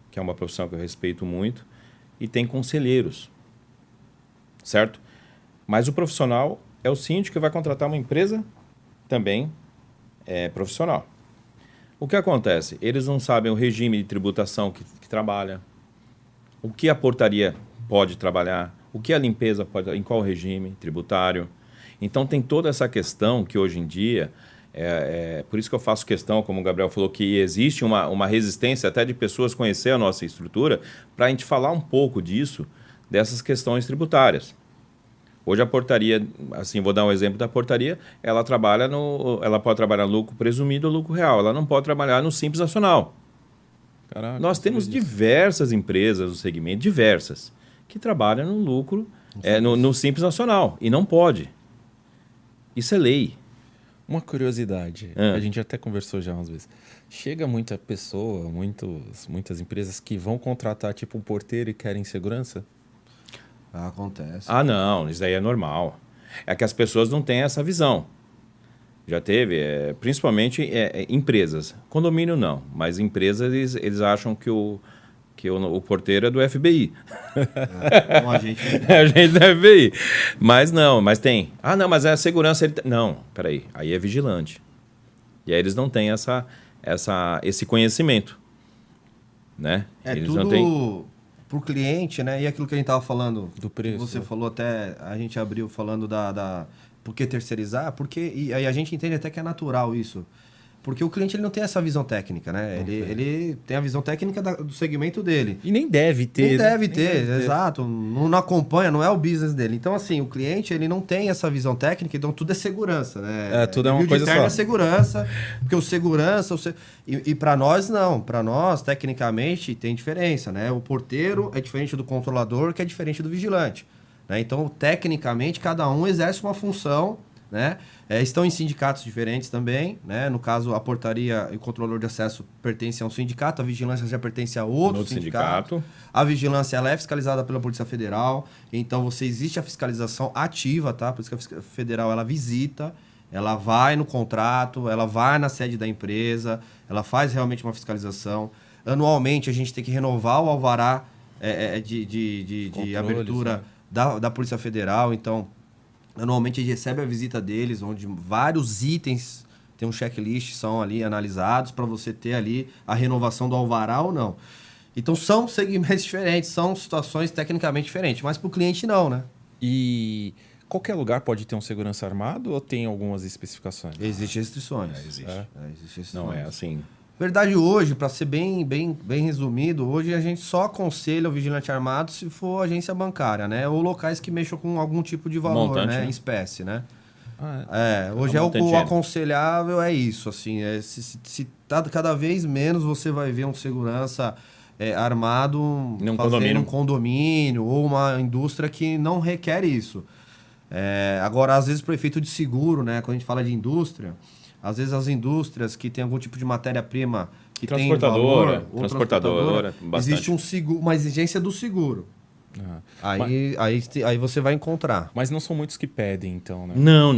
Que é uma profissão que eu respeito muito, e tem conselheiros, certo? Mas o profissional é o síndico que vai contratar uma empresa também profissional. O que acontece? Eles não sabem o regime de tributação que trabalha, o que a portaria pode trabalhar, o que a limpeza pode, em qual regime tributário. Então tem toda essa questão que hoje em dia, por isso que eu faço questão, como o Gabriel falou, que existe uma resistência até de pessoas conhecer a nossa estrutura, para a gente falar um pouco disso, dessas questões tributárias. Hoje a portaria, assim, vou dar um exemplo da portaria, ela pode trabalhar no lucro presumido ou lucro real, ela não pode trabalhar no Simples Nacional. Caraca, nós temos diversas empresas no segmento, diversas, que trabalham no lucro, no Simples Nacional, e não pode. Isso é lei. Uma curiosidade, a gente até conversou já umas vezes. Chega muita pessoa, muitas empresas que vão contratar tipo um porteiro e querem segurança? Acontece. Ah, não, isso aí é normal. É que as pessoas não têm essa visão. Já teve, principalmente empresas. Condomínio não, mas empresas eles acham que o porteiro é do FBI. Bom, a gente... A gente do FBI. Mas não, mas tem. Ah, não, mas é a segurança... Não, peraí, aí é vigilante. E aí eles não têm esse conhecimento. Né? Eles tudo... não têm... Para o cliente, né? E aquilo que a gente estava falando, do preço. Você falou até, a gente abriu falando por que terceirizar, e aí a gente entende até que é natural isso. Porque o cliente ele não tem essa visão técnica, né? Ele tem a visão técnica do segmento dele. E nem deve ter. Nem deve ter, exato. Não acompanha, não é o business dele. Então, assim, o cliente ele não tem essa visão técnica, então tudo é segurança, né? Tudo é uma coisa só. É segurança, porque o segurança... E para nós, não. Para nós, tecnicamente, tem diferença, né? O porteiro é diferente do controlador, que é diferente do vigilante. Né? Então, tecnicamente, cada um exerce uma função, né? Estão em sindicatos diferentes também, né? No caso, a portaria e o controlador de acesso pertencem a um sindicato, a vigilância já pertence a outro sindicato. A vigilância ela é fiscalizada pela Polícia Federal, então existe a fiscalização ativa, tá? Por isso que a Polícia Federal ela visita, ela vai no contrato, ela vai na sede da empresa, ela faz realmente uma fiscalização. Anualmente a gente tem que renovar o alvará de abertura, né? da Polícia Federal, então... Anualmente a gente recebe a visita deles, onde vários itens, tem um checklist, são ali analisados para você ter ali a renovação do alvará ou não. Então são segmentos diferentes, são situações tecnicamente diferentes, mas para o cliente não, né? E qualquer lugar pode ter um segurança armado ou tem algumas especificações? Existem restrições. Existe. Existe restrições. Não é assim... Verdade, hoje, para ser bem resumido, hoje a gente só aconselha o vigilante armado se for agência bancária, né? Ou locais que mexam com algum tipo de valor, montante, né? né? Em espécie, né? Um Hoje montante o aconselhável é isso, assim, cada vez menos você vai ver um segurança armado fazendo um condomínio ou uma indústria que não requer isso. Agora, às vezes, para o efeito de seguro, né? Quando a gente fala de indústria... Às vezes as indústrias que têm algum tipo de matéria-prima que transportadora, tem valor, ou transportadora, bastante. existe uma exigência do seguro. Aí você vai encontrar. Mas não são muitos que pedem, então, né? Não.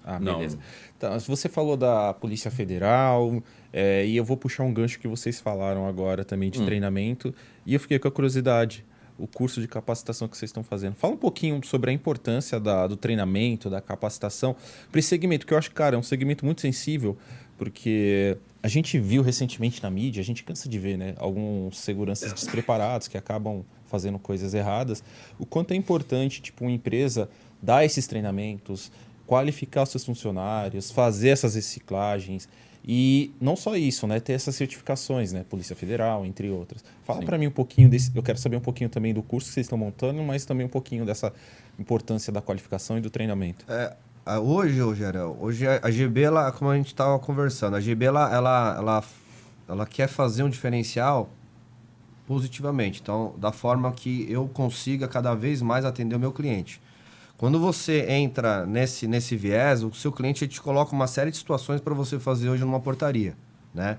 Ah, Não. beleza. Então, você falou da Polícia Federal, e eu vou puxar um gancho que vocês falaram agora também de treinamento, e eu fiquei com a curiosidade, o curso de capacitação que vocês estão fazendo. Fala um pouquinho sobre a importância do treinamento, da capacitação, para esse segmento, que eu acho, cara, é um segmento muito sensível, porque a gente viu recentemente na mídia, a gente cansa de ver, né, alguns seguranças despreparados que acabam fazendo coisas erradas. O quanto é importante, tipo, uma empresa dar esses treinamentos, qualificar os seus funcionários, fazer essas reciclagens e não só isso, né, ter essas certificações, né, Polícia Federal, entre outras. Fala para mim um pouquinho desse, eu quero saber um pouquinho também do curso que vocês estão montando, mas também um pouquinho dessa importância da qualificação e do treinamento. Hoje, Rogério, a GB, como a gente estava conversando, a GB ela quer fazer um diferencial positivamente. Então, da forma que eu consiga cada vez mais atender o meu cliente. Quando você entra nesse viés, o seu cliente te coloca uma série de situações para você fazer hoje numa portaria, né?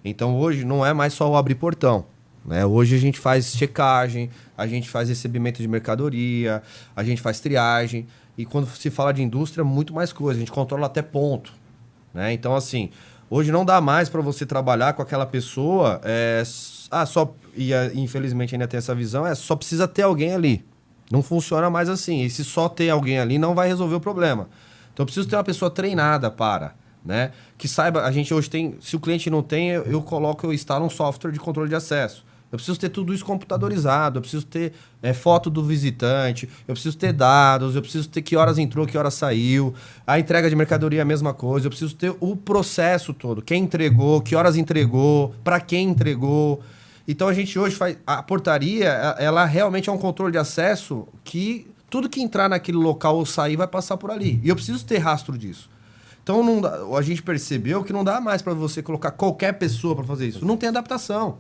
Então, hoje não é mais só o abrir portão, né? Hoje a gente faz checagem, a gente faz recebimento de mercadoria, a gente faz triagem. E quando se fala de indústria, muito mais coisa. A gente controla até ponto, né? Então, assim, hoje não dá mais para você trabalhar com aquela pessoa... infelizmente ainda tem essa visão, só precisa ter alguém ali. Não funciona mais assim. E se só ter alguém ali, não vai resolver o problema. Então, eu preciso ter uma pessoa treinada né? Que saiba, a gente hoje tem... Se o cliente não tem, eu instalo um software de controle de acesso. Eu preciso ter tudo isso computadorizado, eu preciso ter foto do visitante, eu preciso ter dados, eu preciso ter que horas entrou, que horas saiu, a entrega de mercadoria é a mesma coisa, eu preciso ter o processo todo, quem entregou, que horas entregou, para quem entregou. Então a gente hoje faz... A portaria, ela realmente é um controle de acesso que tudo que entrar naquele local ou sair vai passar por ali. E eu preciso ter rastro disso. Então a gente percebeu que não dá mais para você colocar qualquer pessoa para fazer isso. Não tem adaptação.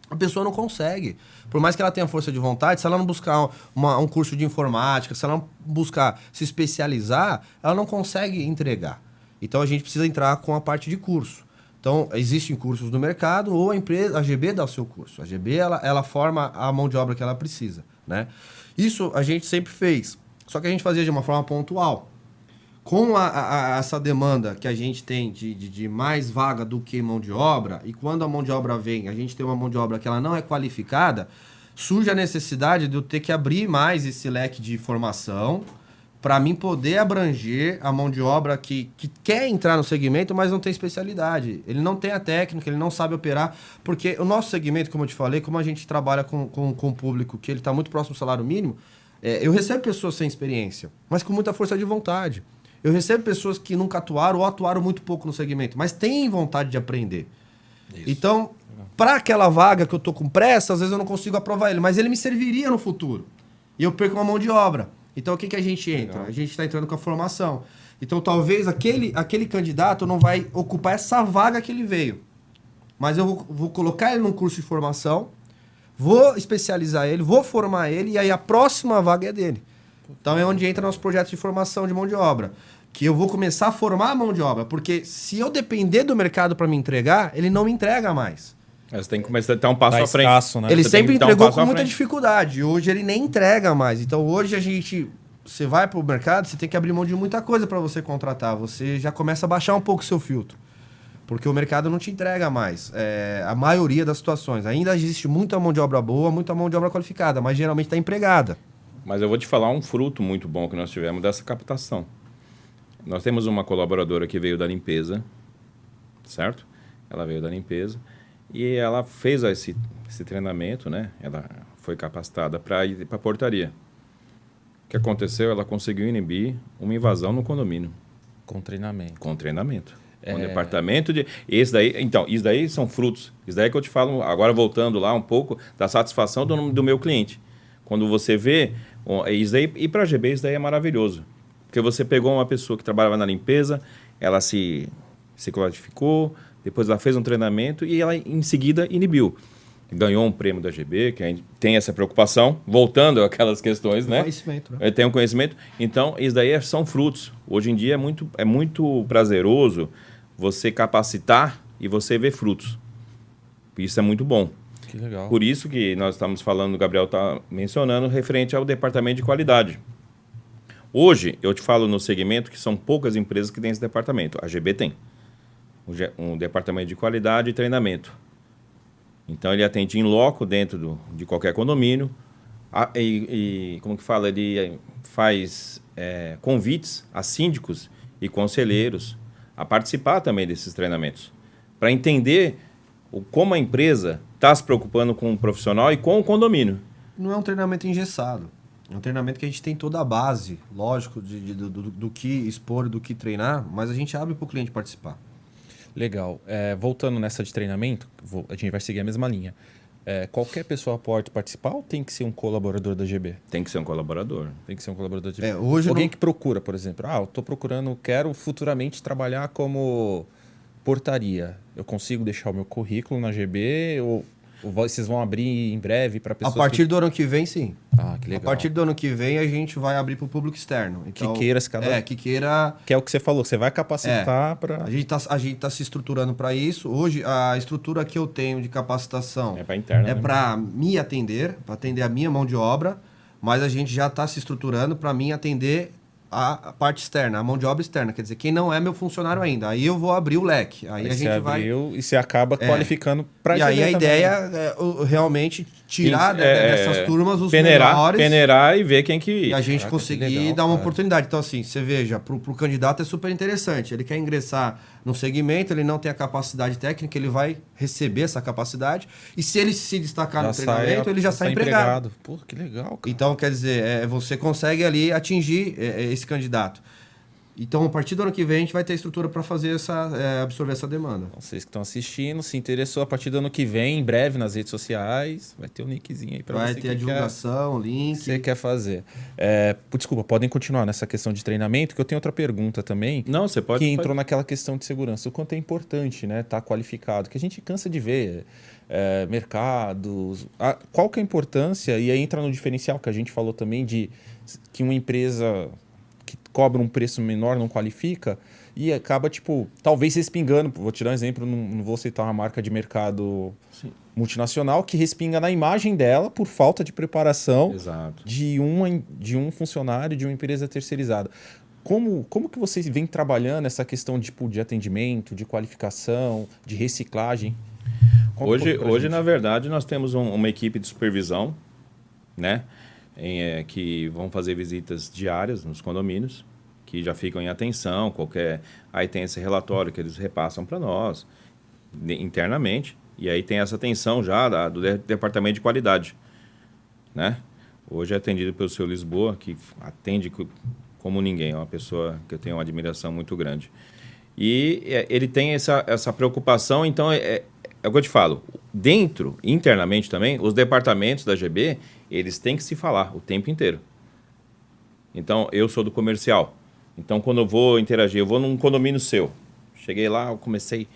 A pessoa não consegue. Por mais que ela tenha força de vontade, se ela não buscar um curso de informática, se ela não buscar se especializar, ela não consegue entregar. Então a gente precisa entrar com a parte de curso. Então, existem cursos no mercado ou a GB dá o seu curso. A GB ela forma a mão de obra que ela precisa, né? Isso a gente sempre fez. Só que a gente fazia de uma forma pontual. Com essa demanda que a gente tem de mais vaga do que mão de obra, e quando a mão de obra vem, a gente tem uma mão de obra que ela não é qualificada, surge a necessidade de eu ter que abrir mais esse leque de formação para mim poder abranger a mão de obra que quer entrar no segmento, mas não tem especialidade. Ele não tem a técnica, ele não sabe operar, porque o nosso segmento, como eu te falei, como a gente trabalha com o público, que ele está muito próximo do salário mínimo, eu recebo pessoas sem experiência, mas com muita força de vontade. Eu recebo pessoas que nunca atuaram ou atuaram muito pouco no segmento, mas têm vontade de aprender. Isso. Então, para aquela vaga que eu estou com pressa, às vezes eu não consigo aprovar ele, mas ele me serviria no futuro. E eu perco uma mão de obra. Então, o que a gente entra? A gente está entrando com a formação. Então, talvez aquele candidato não vai ocupar essa vaga que ele veio. Mas eu vou colocar ele num curso de formação, vou especializar ele, vou formar ele, e aí a próxima vaga é dele. Então, é onde entra nosso projeto de formação de mão de obra. Que eu vou começar a formar a mão de obra. Porque se eu depender do mercado para me entregar, ele não me entrega mais. Você tem que começar a dar um passo à frente. Escasso, né? Ele sempre entregou com muita dificuldade. Hoje ele nem entrega mais. Então hoje você vai para o mercado, você tem que abrir mão de muita coisa para você contratar. Você já começa a baixar um pouco o seu filtro. Porque o mercado não te entrega mais. A maioria das situações. Ainda existe muita mão de obra boa, muita mão de obra qualificada, mas geralmente está empregada. Mas eu vou te falar um fruto muito bom que nós tivemos dessa captação. Nós temos uma colaboradora que veio da limpeza, certo? Ela veio da limpeza. E ela fez esse treinamento, né? Ela foi capacitada para ir para a portaria. O que aconteceu? Ela conseguiu inibir uma invasão no condomínio. Com treinamento. Com treinamento. Um departamento de... Isso daí são frutos. Isso daí que eu te falo, agora voltando lá um pouco, da satisfação do meu cliente. Quando você vê... Isso daí, e para a GB isso daí é maravilhoso. Porque você pegou uma pessoa que trabalhava na limpeza, ela se qualificou... Depois ela fez um treinamento e ela, em seguida, inibiu. Ganhou um prêmio da GB, que a gente tem essa preocupação, voltando àquelas questões, né? Conhecimento, né? Tem um conhecimento. Então, isso daí são frutos. Hoje em dia é muito prazeroso você capacitar e você ver frutos. Isso é muito bom. Que legal. Por isso que nós estamos falando, o Gabriel está mencionando, referente ao departamento de qualidade. Hoje, eu te falo no segmento que são poucas empresas que têm esse departamento. A GB tem. Um departamento de qualidade e treinamento. Então, ele atende em loco dentro de qualquer condomínio. Como que fala? Ele faz convites a síndicos e conselheiros a participar também desses treinamentos. Para entender como a empresa está se preocupando com o profissional e com o condomínio. Não é um treinamento engessado. É um treinamento que a gente tem toda a base, lógico, do que expor, do que treinar, mas a gente abre para o cliente participar. Legal. Voltando nessa de treinamento, a gente vai seguir a mesma linha. Qualquer pessoa pode participar ou tem que ser um colaborador da GB? Tem que ser um colaborador. Tem que ser um colaborador da GB. Hoje que procura, por exemplo, eu estou procurando, quero futuramente trabalhar como portaria. Eu consigo deixar o meu currículo na GB ou vocês vão abrir em breve para pessoas... A partir do ano que vem, sim. Ah, que legal. A partir do ano que vem, a gente vai abrir para o público externo. Então, que queira se cadastrar. que queira... Que é o que você falou, você vai capacitar para... A gente tá se estruturando para isso. Hoje, a estrutura que eu tenho de capacitação... É para interna. É para me atender, para atender a minha mão de obra, mas a gente já está se estruturando para mim atender a parte externa, a mão de obra externa. Quer dizer, quem não é meu funcionário ainda. Aí eu vou abrir o leque. Aí a gente vai... E você acaba qualificando para... E aí a ideia é realmente tirar dessas turmas os melhores... Peneirar e ver quem que... E a gente conseguir dar uma oportunidade. Então, assim, você veja, para o candidato é super interessante. Ele quer ingressar num segmento, ele não tem a capacidade técnica, ele vai receber essa capacidade. E se ele se destacar no treinamento, ele já sai empregado. Pô, que legal, cara. Então, quer dizer, você consegue ali atingir esse candidato. Então, a partir do ano que vem, a gente vai ter estrutura para fazer absorver essa demanda. Então, vocês que estão assistindo, se interessou, a partir do ano que vem, em breve, nas redes sociais, vai ter um nickzinho aí para você. Vai ter a divulgação, link. Você quer fazer. Desculpa, podem continuar nessa questão de treinamento, que eu tenho outra pergunta também. Não, você pode... Que entrou naquela questão de segurança. O quanto é importante, né, estar qualificado, que a gente cansa de ver mercados. Qual que é a importância? E aí entra no diferencial que a gente falou também de que uma empresa... que cobra um preço menor, não qualifica, e acaba, talvez respingando. Vou te dar um exemplo, não vou citar uma marca de mercado multinacional, que respinga na imagem dela por falta de preparação de um funcionário de uma empresa terceirizada. Como que vocês vêm trabalhando essa questão de atendimento, de qualificação, de reciclagem? Hoje na verdade, nós temos uma equipe de supervisão, né? Que vão fazer visitas diárias nos condomínios, que já ficam em atenção, aí tem esse relatório que eles repassam para nós, internamente, e aí tem essa atenção já do departamento de qualidade, né? Hoje é atendido pelo seu Lisboa, que atende como ninguém, é uma pessoa que eu tenho uma admiração muito grande. E ele tem essa preocupação, então é o que eu te falo, internamente também, os departamentos da GB, eles têm que se falar o tempo inteiro. Então, eu sou do comercial. Então, quando eu vou interagir, eu vou num condomínio seu. Cheguei lá, eu comecei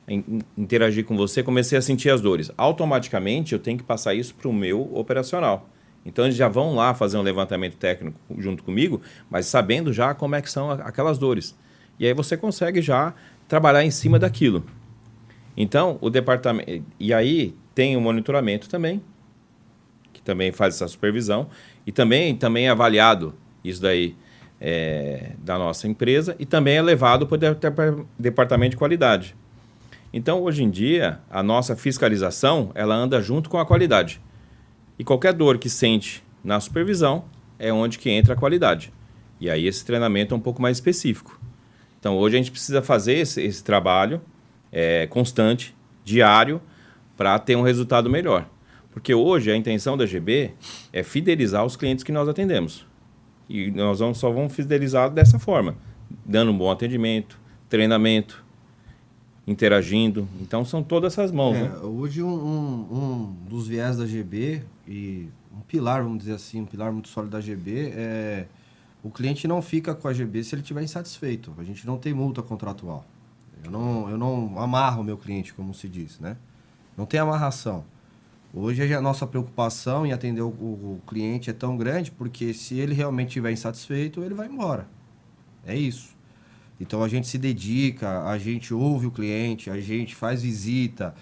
a interagir com você, comecei a sentir as dores. Automaticamente, eu tenho que passar isso para o meu operacional. Então, eles já vão lá fazer um levantamento técnico junto comigo, mas sabendo já como é que são aquelas dores. E aí você consegue já trabalhar em cima daquilo. Então, o departamento... E aí, tem o monitoramento também, que também faz essa supervisão, e também é avaliado isso daí da nossa empresa, e também é levado para o departamento de qualidade. Então, hoje em dia, a nossa fiscalização, ela anda junto com a qualidade. E qualquer dor que sente na supervisão, é onde que entra a qualidade. E aí, esse treinamento é um pouco mais específico. Então, hoje a gente precisa fazer esse trabalho constante, diário, para ter um resultado melhor. Porque hoje a intenção da GB é fidelizar os clientes que nós atendemos. E nós só vamos fidelizar dessa forma, dando um bom atendimento, treinamento, interagindo. Então, são todas essas mãos. Né? Hoje, um dos viés da GB, e um pilar, vamos dizer assim, um pilar muito sólido da GB, o cliente não fica com a GB se ele estiver insatisfeito. A gente não tem multa contratual. Eu não amarro o meu cliente, como se diz, né? Não tem amarração. Hoje a nossa preocupação em atender o cliente é tão grande porque se ele realmente estiver insatisfeito, ele vai embora. É isso. Então a gente se dedica, a gente ouve o cliente, a gente faz visita.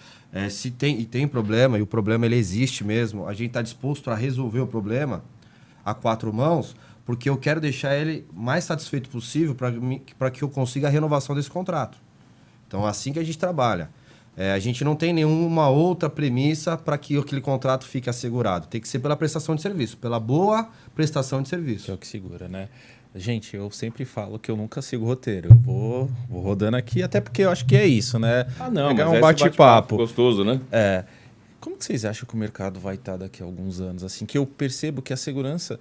Se tem problema, e o problema ele existe mesmo, a gente está disposto a resolver o problema a 4 mãos, porque eu quero deixar ele mais satisfeito possível para que eu consiga a renovação desse contrato. Então é assim que a gente trabalha. A gente não tem nenhuma outra premissa para que aquele contrato fique assegurado. Tem que ser pela prestação de serviço, pela boa prestação de serviço. Que é o que segura, né? Gente, eu sempre falo que eu nunca sigo roteiro. Eu vou rodando aqui, até porque eu acho que é isso, né? Não, pegar mas um bate-papo. Gostoso, né? Como que vocês acham que o mercado vai estar daqui a alguns anos? Assim, que eu percebo que a segurança,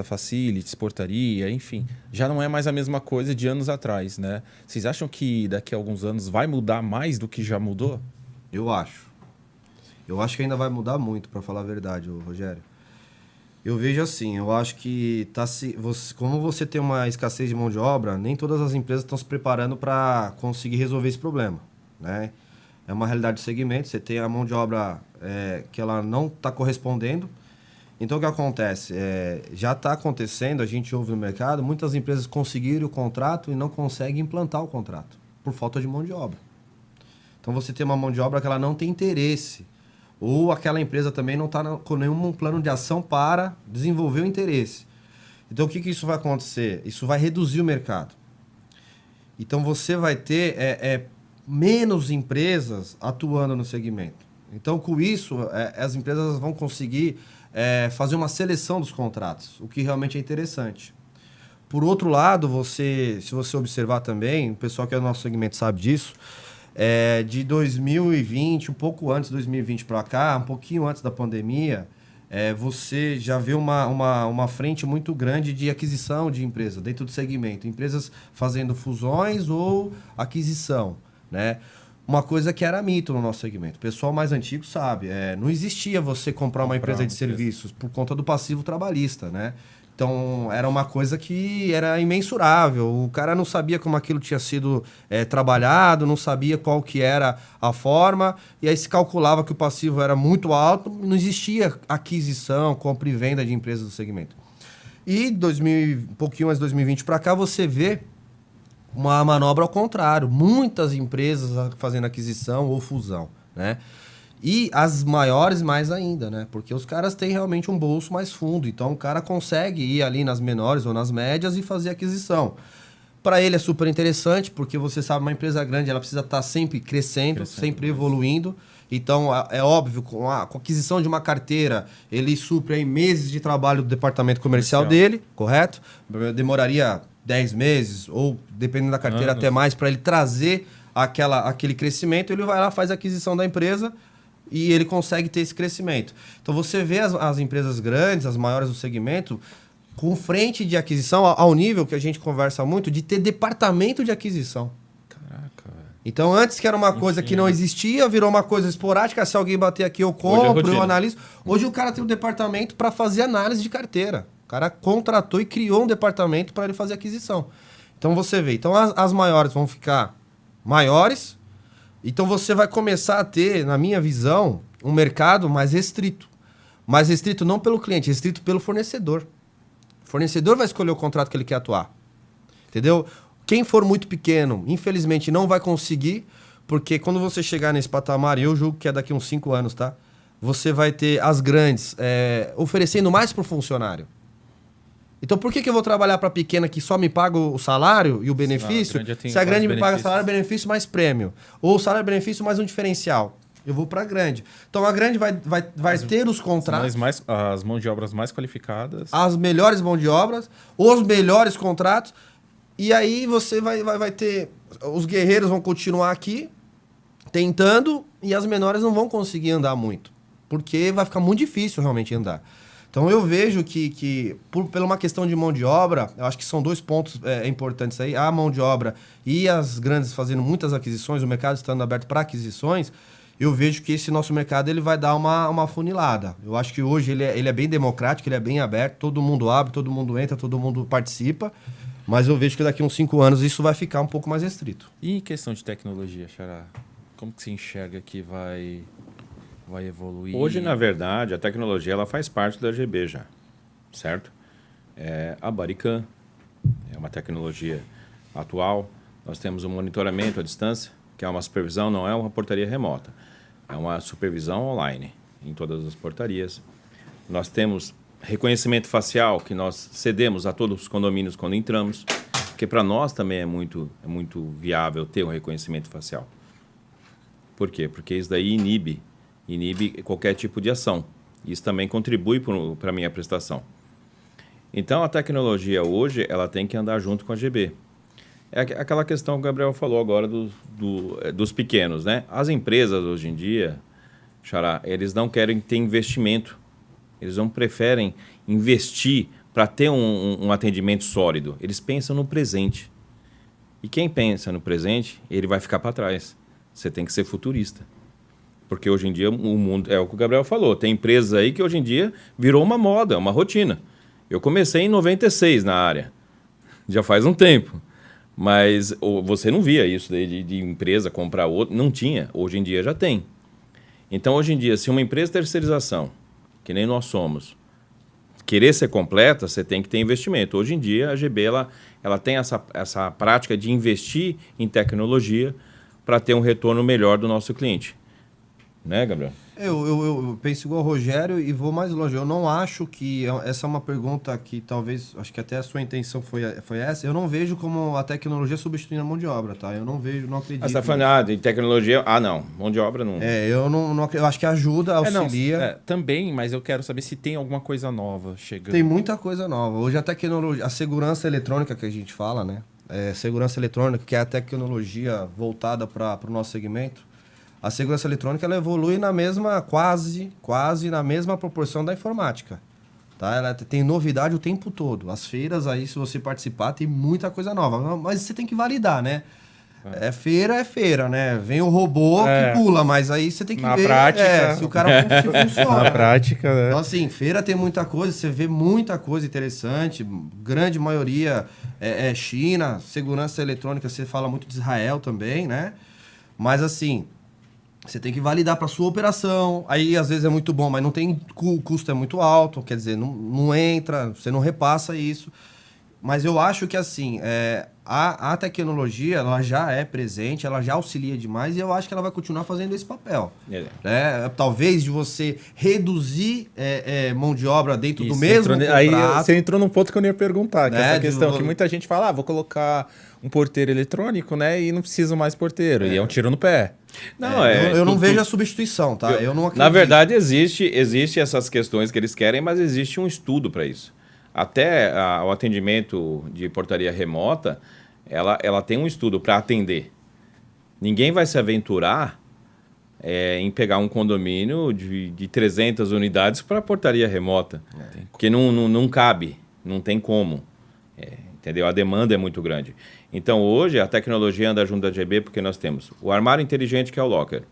facilities, portaria, enfim, já não é mais a mesma coisa de anos atrás, né? Vocês acham que daqui a alguns anos vai mudar mais do que já mudou? Eu acho. Eu acho que ainda vai mudar muito, para falar a verdade, Rogério. Eu vejo assim, eu acho que como você tem uma escassez de mão de obra, nem todas as empresas estão se preparando para conseguir resolver esse problema, né? É uma realidade do segmento, você tem a mão de obra que ela não está correspondendo. Então, o que acontece? Já está acontecendo, a gente ouve no mercado, muitas empresas conseguiram o contrato e não conseguem implantar o contrato, por falta de mão de obra. Então, você tem uma mão de obra que ela não tem interesse, ou aquela empresa também não está com nenhum plano de ação para desenvolver o interesse. Então, o que isso vai acontecer? Isso vai reduzir o mercado. Então, você vai ter menos empresas atuando no segmento. Então, com isso, as empresas vão conseguir fazer uma seleção dos contratos, o que realmente é interessante. Por outro lado, se você observar também, o pessoal que é do nosso segmento sabe disso, de 2020, um pouco antes de 2020 para cá, um pouquinho antes da pandemia, você já vê uma frente muito grande de aquisição de empresas dentro do segmento. Empresas fazendo fusões ou aquisição, né? Uma coisa que era mito no nosso segmento. O pessoal mais antigo sabe. Não existia você comprar uma empresa de serviços por conta do passivo trabalhista, né? Então, era uma coisa que era imensurável. O cara não sabia como aquilo tinha sido trabalhado, não sabia qual que era a forma, e aí se calculava que o passivo era muito alto, não existia aquisição, compra e venda de empresas do segmento. E um pouquinho mais de 2020 para cá, você vê uma manobra ao contrário. Muitas empresas fazendo aquisição ou fusão, né? E as maiores mais ainda, né? Porque os caras têm realmente um bolso mais fundo. Então, o cara consegue ir ali nas menores ou nas médias e fazer aquisição. Para ele é super interessante, porque você sabe, uma empresa grande ela precisa estar sempre crescendo sempre evoluindo. Então, é óbvio, com a aquisição de uma carteira, ele supre aí meses de trabalho do departamento comercial dele, correto? Demoraria 10 meses, ou dependendo da carteira, até mais, para ele trazer aquele crescimento. Ele vai lá, faz a aquisição da empresa e ele consegue ter esse crescimento. Então, você vê as empresas grandes, as maiores do segmento, com frente de aquisição, ao nível que a gente conversa muito, de ter departamento de aquisição. Caraca, velho. Então, antes que era uma coisa que não existia, virou uma coisa esporádica. Se alguém bater aqui, eu compro, eu analiso. Hoje o cara tem um departamento para fazer análise de carteira. O cara contratou e criou um departamento para ele fazer aquisição. Então, você vê. Então, as maiores vão ficar maiores. Então, você vai começar a ter, na minha visão, um mercado mais restrito. Mais restrito não pelo cliente, restrito pelo fornecedor. O fornecedor vai escolher o contrato que ele quer atuar. Entendeu? Quem for muito pequeno, infelizmente, não vai conseguir, porque quando você chegar nesse patamar, e eu julgo que é daqui uns 5 anos, tá? Você vai ter as grandes oferecendo mais para o funcionário. Então, por que eu vou trabalhar para a pequena que só me paga o salário e o benefício? Se a grande me paga salário, benefício mais prêmio. Ou salário, benefício mais um diferencial. Eu vou para a grande. Então, a grande vai ter os contratos. As mãos de obras mais qualificadas. As melhores mãos de obras, os melhores contratos. E aí você vai ter... Os guerreiros vão continuar aqui, tentando, e as menores não vão conseguir andar muito. Porque vai ficar muito difícil realmente andar. Então, eu vejo que pela uma questão de mão de obra, eu acho que são 2 pontos importantes aí. A mão de obra e as grandes fazendo muitas aquisições, o mercado estando aberto para aquisições, eu vejo que esse nosso mercado ele vai dar uma funilada. Eu acho que hoje ele é bem democrático, ele é bem aberto, todo mundo abre, todo mundo entra, todo mundo participa. Mas eu vejo que daqui a uns 5 anos isso vai ficar um pouco mais restrito. E em questão de tecnologia, Xará? Como que você enxerga que vai evoluir? Hoje, na verdade, a tecnologia ela faz parte da GB já, certo? A Bodycam é uma tecnologia. atual. Nós temos um monitoramento à distância, que é uma supervisão, não é uma portaria remota. É uma supervisão online em todas as portarias. Nós temos reconhecimento facial, que nós cedemos a todos os condomínios quando entramos, porque para nós também é muito viável ter um reconhecimento facial. Por quê? Porque isso daí inibe qualquer tipo de ação. Isso também contribui para a minha prestação. Então, a tecnologia hoje, ela tem que andar junto com a GB. É aquela questão que o Gabriel falou agora dos pequenos, né? As empresas, hoje em dia, Xará, eles não querem ter investimento. Eles não preferem investir para ter um atendimento sólido. Eles pensam no presente. E quem pensa no presente, ele vai ficar para trás. Você tem que ser futurista. Porque hoje em dia o mundo, é o que o Gabriel falou, tem empresas aí que hoje em dia virou uma moda, uma rotina. Eu comecei em 96 na área, já faz um tempo. Mas você não via isso de empresa comprar outro, não tinha. Hoje em dia já tem. Então, hoje em dia, se uma empresa de terceirização, que nem nós somos, querer ser completa, você tem que ter investimento. Hoje em dia, a GB ela tem essa prática de investir em tecnologia para ter um retorno melhor do nosso cliente. Né, Gabriel? Eu penso igual o Rogério e vou mais longe. Eu não acho que... Essa é uma pergunta que talvez... Acho que até a sua intenção foi essa. Eu não vejo como a tecnologia substituindo a mão de obra, tá? Eu não vejo, não acredito. Você está falando de tecnologia... não. Mão de obra não... Eu acho que ajuda, auxilia. Também, mas eu quero saber se tem alguma coisa nova chegando. Tem muita coisa nova. Hoje a tecnologia... A segurança eletrônica que a gente fala, né? Segurança eletrônica, que é a tecnologia voltada para o nosso segmento. A segurança eletrônica ela evolui na mesma, quase na mesma proporção da informática. Tá? Ela tem novidade o tempo todo. As feiras aí, se você participar, tem muita coisa nova. Mas você tem que validar, né? É feira, né? Vem o robô que pula, mas aí você tem que ver prática, se o cara funciona. Na prática, né? Então, assim, feira tem muita coisa, você vê muita coisa interessante. Grande maioria é China. Segurança eletrônica, você fala muito de Israel também, né? Mas, assim... Você tem que validar para sua operação. Aí, às vezes, é muito bom, mas não tem o custo é muito alto. Quer dizer, não entra, você não repassa isso. Mas eu acho que, assim, a tecnologia, ela já é presente, ela já auxilia demais e eu acho que ela vai continuar fazendo esse papel. Talvez de você reduzir mão de obra dentro do mesmo contrato. Aí você entrou num ponto que eu não ia perguntar, que é essa questão que muita gente fala, vou colocar um porteiro eletrônico, né, e não preciso mais porteiro. E é um tiro no pé. Não, eu não vejo a substituição, tá? Eu não acredito. Na verdade, existe essas questões que eles querem, mas existe um estudo para isso. Até o atendimento de portaria remota, ela tem um estudo para atender. Ninguém vai se aventurar em pegar um condomínio de 300 unidades para portaria remota, porque não cabe, não tem como. Entendeu? A demanda é muito grande. Então, hoje, a tecnologia anda junto da GB porque nós temos o armário inteligente, que é o locker.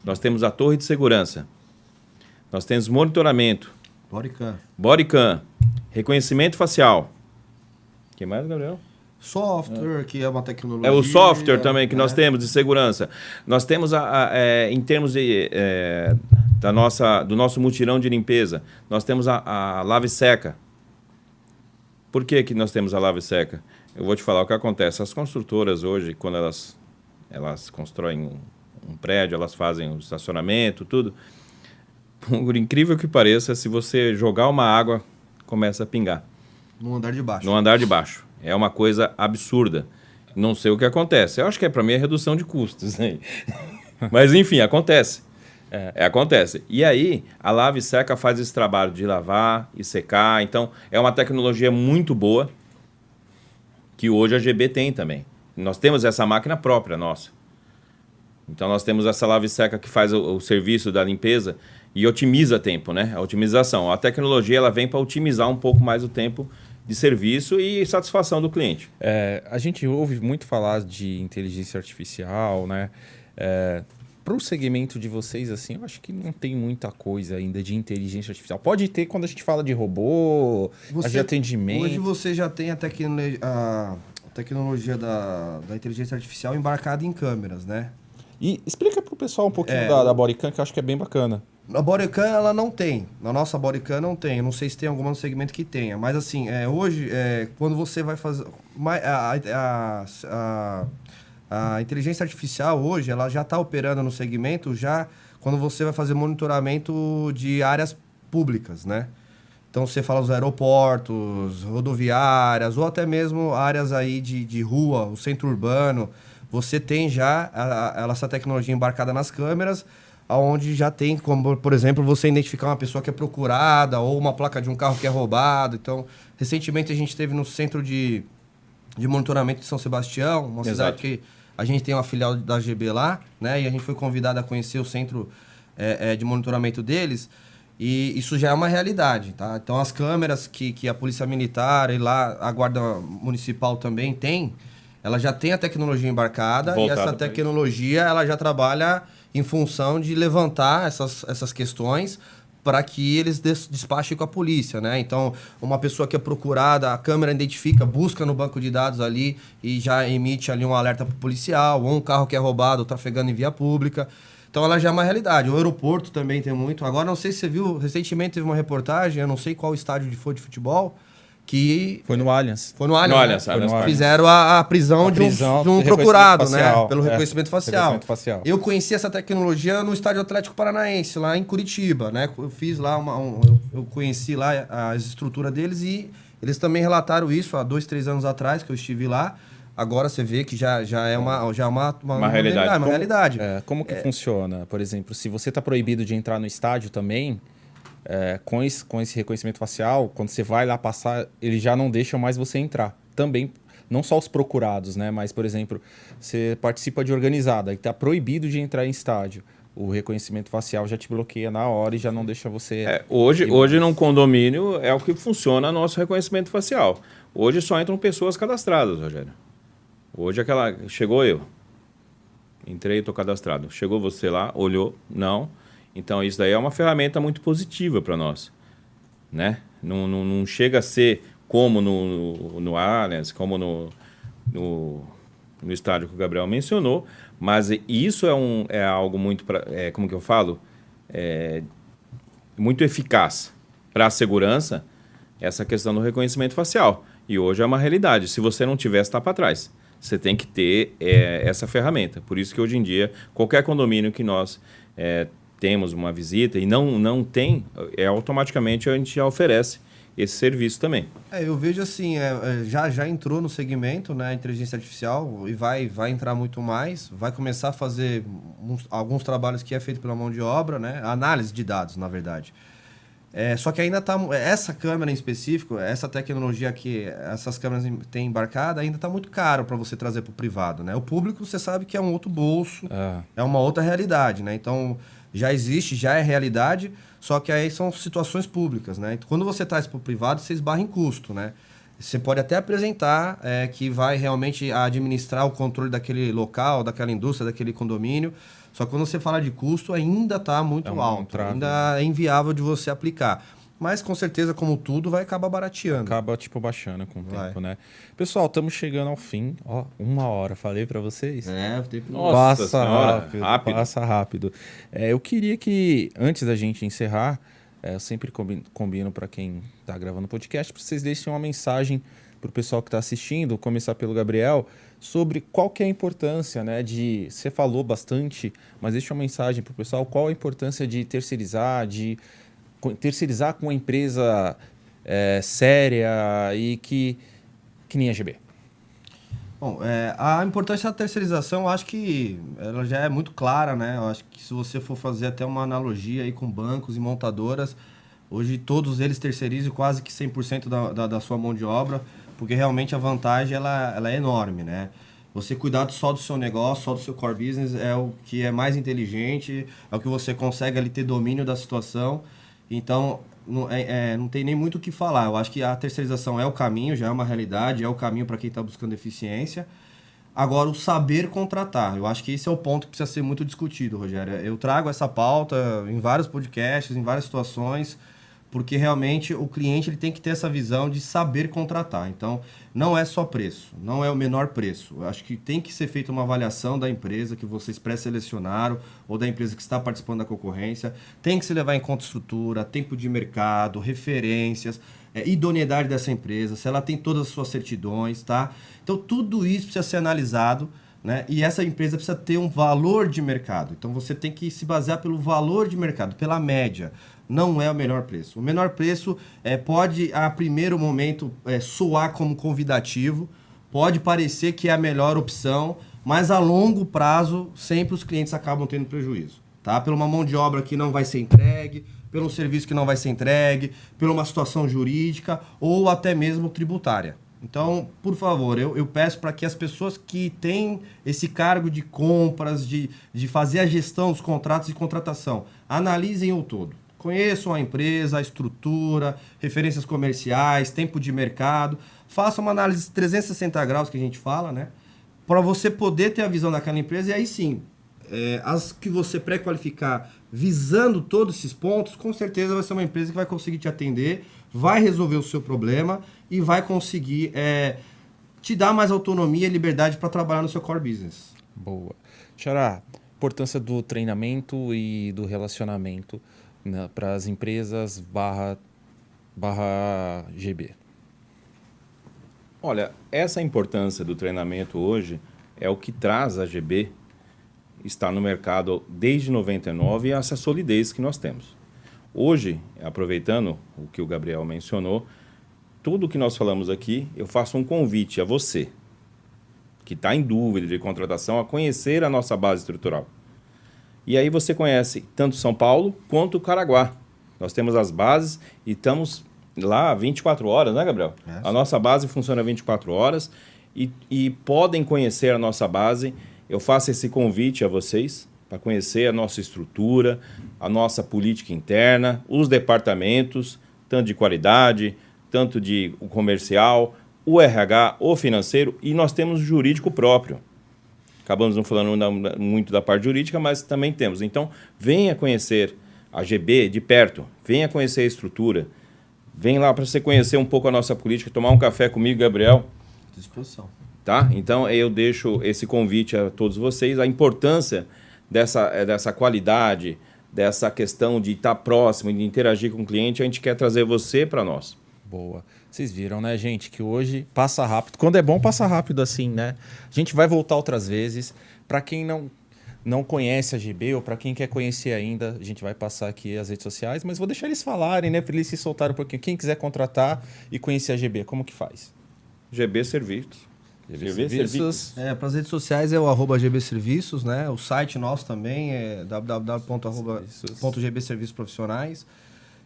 Nós temos a torre de segurança. Nós temos monitoramento. Bodycam. Reconhecimento facial. O que mais, Gabriel? Software, que é uma tecnologia. O software também que nós temos de segurança. Nós temos, em termos do nosso mutirão de limpeza, nós temos a lava e seca. Por que nós temos a lava e seca? Eu vou te falar o que acontece. As construtoras hoje, quando elas constroem um prédio, elas fazem o estacionamento, tudo. Por incrível que pareça, se você jogar uma água, começa a pingar. No andar de baixo. No andar de baixo. É uma coisa absurda. Não sei o que acontece. Eu acho que para mim é redução de custos. Né? Mas, enfim, acontece. Acontece. E aí, a lava e seca faz esse trabalho de lavar e secar. Então, é uma tecnologia muito boa que hoje a GB tem também. Nós temos essa máquina própria nossa. Então, nós temos essa lava e seca que faz o serviço da limpeza e otimiza tempo, né? A otimização. A tecnologia ela vem para otimizar um pouco mais o tempo de serviço e satisfação do cliente. A gente ouve muito falar de inteligência artificial, né? Para o segmento de vocês, assim, eu acho que não tem muita coisa ainda de inteligência artificial. Pode ter quando a gente fala de robô, de atendimento. Hoje você já tem a tecnologia da inteligência artificial embarcada em câmeras, né? E explica para o pessoal um pouquinho da Bodycam, que eu acho que é bem bacana. A bodycam, ela não tem. Na nossa bodycam não tem. Eu não sei se tem algum segmento que tenha. Mas assim, hoje, quando você vai fazer... A inteligência artificial hoje, ela já está operando no segmento já quando você vai fazer monitoramento de áreas públicas, né? Então, você fala dos aeroportos, rodoviárias, ou até mesmo áreas aí de rua, o centro urbano. Você tem já essa tecnologia embarcada nas câmeras, onde já tem, como, por exemplo, você identificar uma pessoa que é procurada ou uma placa de um carro que é roubado. Então, recentemente a gente esteve no centro de monitoramento de São Sebastião, uma cidade que a gente tem uma filial da GB lá, né? E a gente foi convidado a conhecer o centro de monitoramento deles. E isso já é uma realidade, tá? Então, as câmeras que a Polícia Militar e lá a Guarda Municipal também tem, ela já tem a tecnologia embarcada e essa tecnologia ela já trabalha em função de levantar essas questões para que eles despachem com a polícia, né? Então, uma pessoa que é procurada, a câmera identifica, busca no banco de dados ali e já emite ali um alerta para o policial, ou um carro que é roubado, trafegando em via pública. Então, ela já é uma realidade. O aeroporto também tem muito. Agora, não sei se você viu, recentemente teve uma reportagem, eu não sei qual estádio foi de futebol, que... Foi no Allianz. Foi no Allianz, né? Foi no Allianz. Fizeram a prisão de um procurado, né? Pelo reconhecimento facial. Eu conheci essa tecnologia no Estádio Atlético Paranaense, lá em Curitiba, né? Eu fiz lá eu conheci lá a estrutura deles e eles também relataram isso há 2, 3 anos atrás, que eu estive lá. Agora você vê que já é uma realidade. Uma realidade. Como que funciona? Por exemplo, se você está proibido de entrar no estádio também... com esse reconhecimento facial, quando você vai lá passar, eles já não deixam mais você entrar. Também, não só os procurados, né? Mas, por exemplo, você participa de organizada e está proibido de entrar em estádio. O reconhecimento facial já te bloqueia na hora e já não deixa você... Hoje num condomínio é o que funciona nosso reconhecimento facial. Hoje só entram pessoas cadastradas, Rogério. Hoje chegou eu. Entrei, estou cadastrado. Chegou você lá, olhou, não... Então, isso daí é uma ferramenta muito positiva para nós, né? Não chega a ser como no Allianz, como no estádio que o Gabriel mencionou, mas isso é algo muito, como que eu falo? Muito eficaz para a segurança, essa questão do reconhecimento facial. E hoje é uma realidade. Se você não tiver, você está para trás. Você tem que ter essa ferramenta. Por isso que hoje em dia, qualquer condomínio que nós... temos uma visita e não tem, automaticamente a gente já oferece esse serviço também. Eu vejo assim, já entrou no segmento, né, a inteligência artificial e vai entrar muito mais, vai começar a fazer alguns trabalhos que é feito pela mão de obra, né, análise de dados, na verdade. Só que ainda está, essa câmera em específico, essa tecnologia que essas câmeras têm embarcada, ainda está muito caro para você trazer para o privado, né? O público, você sabe que é um outro bolso, é uma outra realidade, né? Então... já existe, já é realidade, só que aí são situações públicas, né? Então, quando você traz para o privado, você esbarra em custo, né? Você pode até apresentar que vai realmente administrar o controle daquele local, daquela indústria, daquele condomínio, só que quando você fala de custo, ainda está muito alto, ainda é inviável de você aplicar. Mas, com certeza, como tudo, vai acabar barateando. Acaba, baixando com o tempo, né? Pessoal, estamos chegando ao fim. 1 hora, falei para vocês. O tempo passa rápido. Eu queria que, antes da gente encerrar, eu sempre combino para quem está gravando o podcast, para vocês deixem uma mensagem para o pessoal que está assistindo, começar pelo Gabriel, sobre qual que é a importância, né, de... Você falou bastante, mas deixa uma mensagem para o pessoal, qual a importância de terceirizar com uma empresa séria e que nem a GB. Bom, a importância da terceirização, eu acho que ela já é muito clara, né? Eu acho que se você for fazer até uma analogia aí com bancos e montadoras, hoje todos eles terceirizam quase que 100% da sua mão de obra, porque realmente a vantagem ela é enorme, né? Você cuidar só do seu negócio, só do seu core business é o que é mais inteligente, é o que você consegue ali ter domínio da situação. Então, não tem nem muito o que falar. Eu acho que a terceirização é o caminho, já é uma realidade, é o caminho para quem está buscando eficiência. Agora, o saber contratar. Eu acho que esse é o ponto que precisa ser muito discutido, Rogério. Eu trago essa pauta em vários podcasts, em várias situações, porque realmente o cliente ele tem que ter essa visão de saber contratar. Então, não é só preço, não é o menor preço. Eu acho que tem que ser feita uma avaliação da empresa que vocês pré-selecionaram ou da empresa que está participando da concorrência. Tem que se levar em conta estrutura, tempo de mercado, referências, idoneidade dessa empresa, se ela tem todas as suas certidões, tá? Então, tudo isso precisa ser analisado, né? E essa empresa precisa ter um valor de mercado. Então, você tem que se basear pelo valor de mercado, pela média. Não é o melhor preço. O menor preço pode, a primeiro momento, soar como convidativo, pode parecer que é a melhor opção, mas a longo prazo, sempre os clientes acabam tendo prejuízo. Tá? Por uma mão de obra que não vai ser entregue, pelo serviço que não vai ser entregue, por uma situação jurídica ou até mesmo tributária. Então, por favor, eu peço para que as pessoas que têm esse cargo de compras, de fazer a gestão dos contratos de contratação, analisem o todo. Conheçam a empresa, a estrutura, referências comerciais, tempo de mercado. Façam uma análise 360 graus, que a gente fala, né? Para você poder ter a visão daquela empresa e aí sim, as que você pré-qualificar visando todos esses pontos, com certeza vai ser uma empresa que vai conseguir te atender, vai resolver o seu problema e vai conseguir te dar mais autonomia e liberdade para trabalhar no seu core business. Boa. Xará, importância do treinamento e do relacionamento, né, para as empresas barra GB. Olha, essa importância do treinamento hoje é o que traz a GB estar no mercado desde 99 e essa solidez que nós temos. Hoje, aproveitando o que o Gabriel mencionou, tudo que nós falamos aqui, eu faço um convite a você que está em dúvida de contratação a conhecer a nossa base estrutural. E aí você conhece tanto São Paulo quanto o Caraguá. Nós temos as bases e estamos lá 24 horas, né, Gabriel? A nossa base funciona 24 horas e podem conhecer a nossa base. Eu faço esse convite a vocês para conhecer a nossa estrutura, a nossa política interna, os departamentos, tanto de qualidade, tanto de comercial, o RH, o financeiro, e nós temos o jurídico próprio. Acabamos não falando muito da parte jurídica, mas também temos. Então, venha conhecer a GB de perto, venha conhecer a estrutura, vem lá para você conhecer um pouco a nossa política, tomar um café comigo, Gabriel. À disposição. Tá? Então, eu deixo esse convite a todos vocês, a importância dessa qualidade, dessa questão de estar próximo, de interagir com o cliente, a gente quer trazer você para nós. Boa. Vocês viram, né, gente, que hoje passa rápido. Quando é bom, passa rápido assim, né? A gente vai voltar outras vezes. Para quem não conhece a GB ou para quem quer conhecer ainda, a gente vai passar aqui as redes sociais, mas vou deixar eles falarem, né, para eles se soltarem um pouquinho. Quem quiser contratar e conhecer a GB, como que faz? GB Serviços. GB Serviços. Para as redes sociais é o @GB Serviços, né? O site nosso também é www.gbserviços profissionais.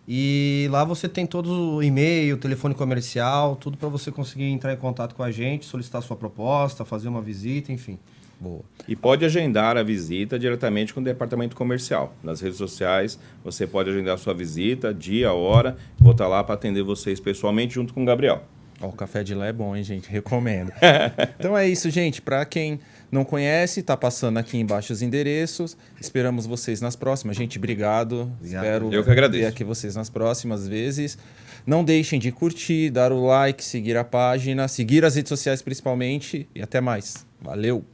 E lá você tem todo o e-mail, telefone comercial, tudo para você conseguir entrar em contato com a gente, solicitar sua proposta, fazer uma visita, enfim. Boa. E pode agendar a visita diretamente com o departamento comercial. Nas redes sociais, você pode agendar a sua visita, dia, hora. Vou estar lá para atender vocês pessoalmente junto com o Gabriel. Ó, o café de lá é bom, hein, gente? Recomendo. Então é isso, gente. Para quem não conhece, tá passando aqui embaixo os endereços. Esperamos vocês nas próximas. Gente, obrigado. Espero Eu que agradeço. ver aqui vocês nas próximas vezes. Não deixem de curtir, dar o like, seguir a página, seguir as redes sociais principalmente. E até mais. Valeu!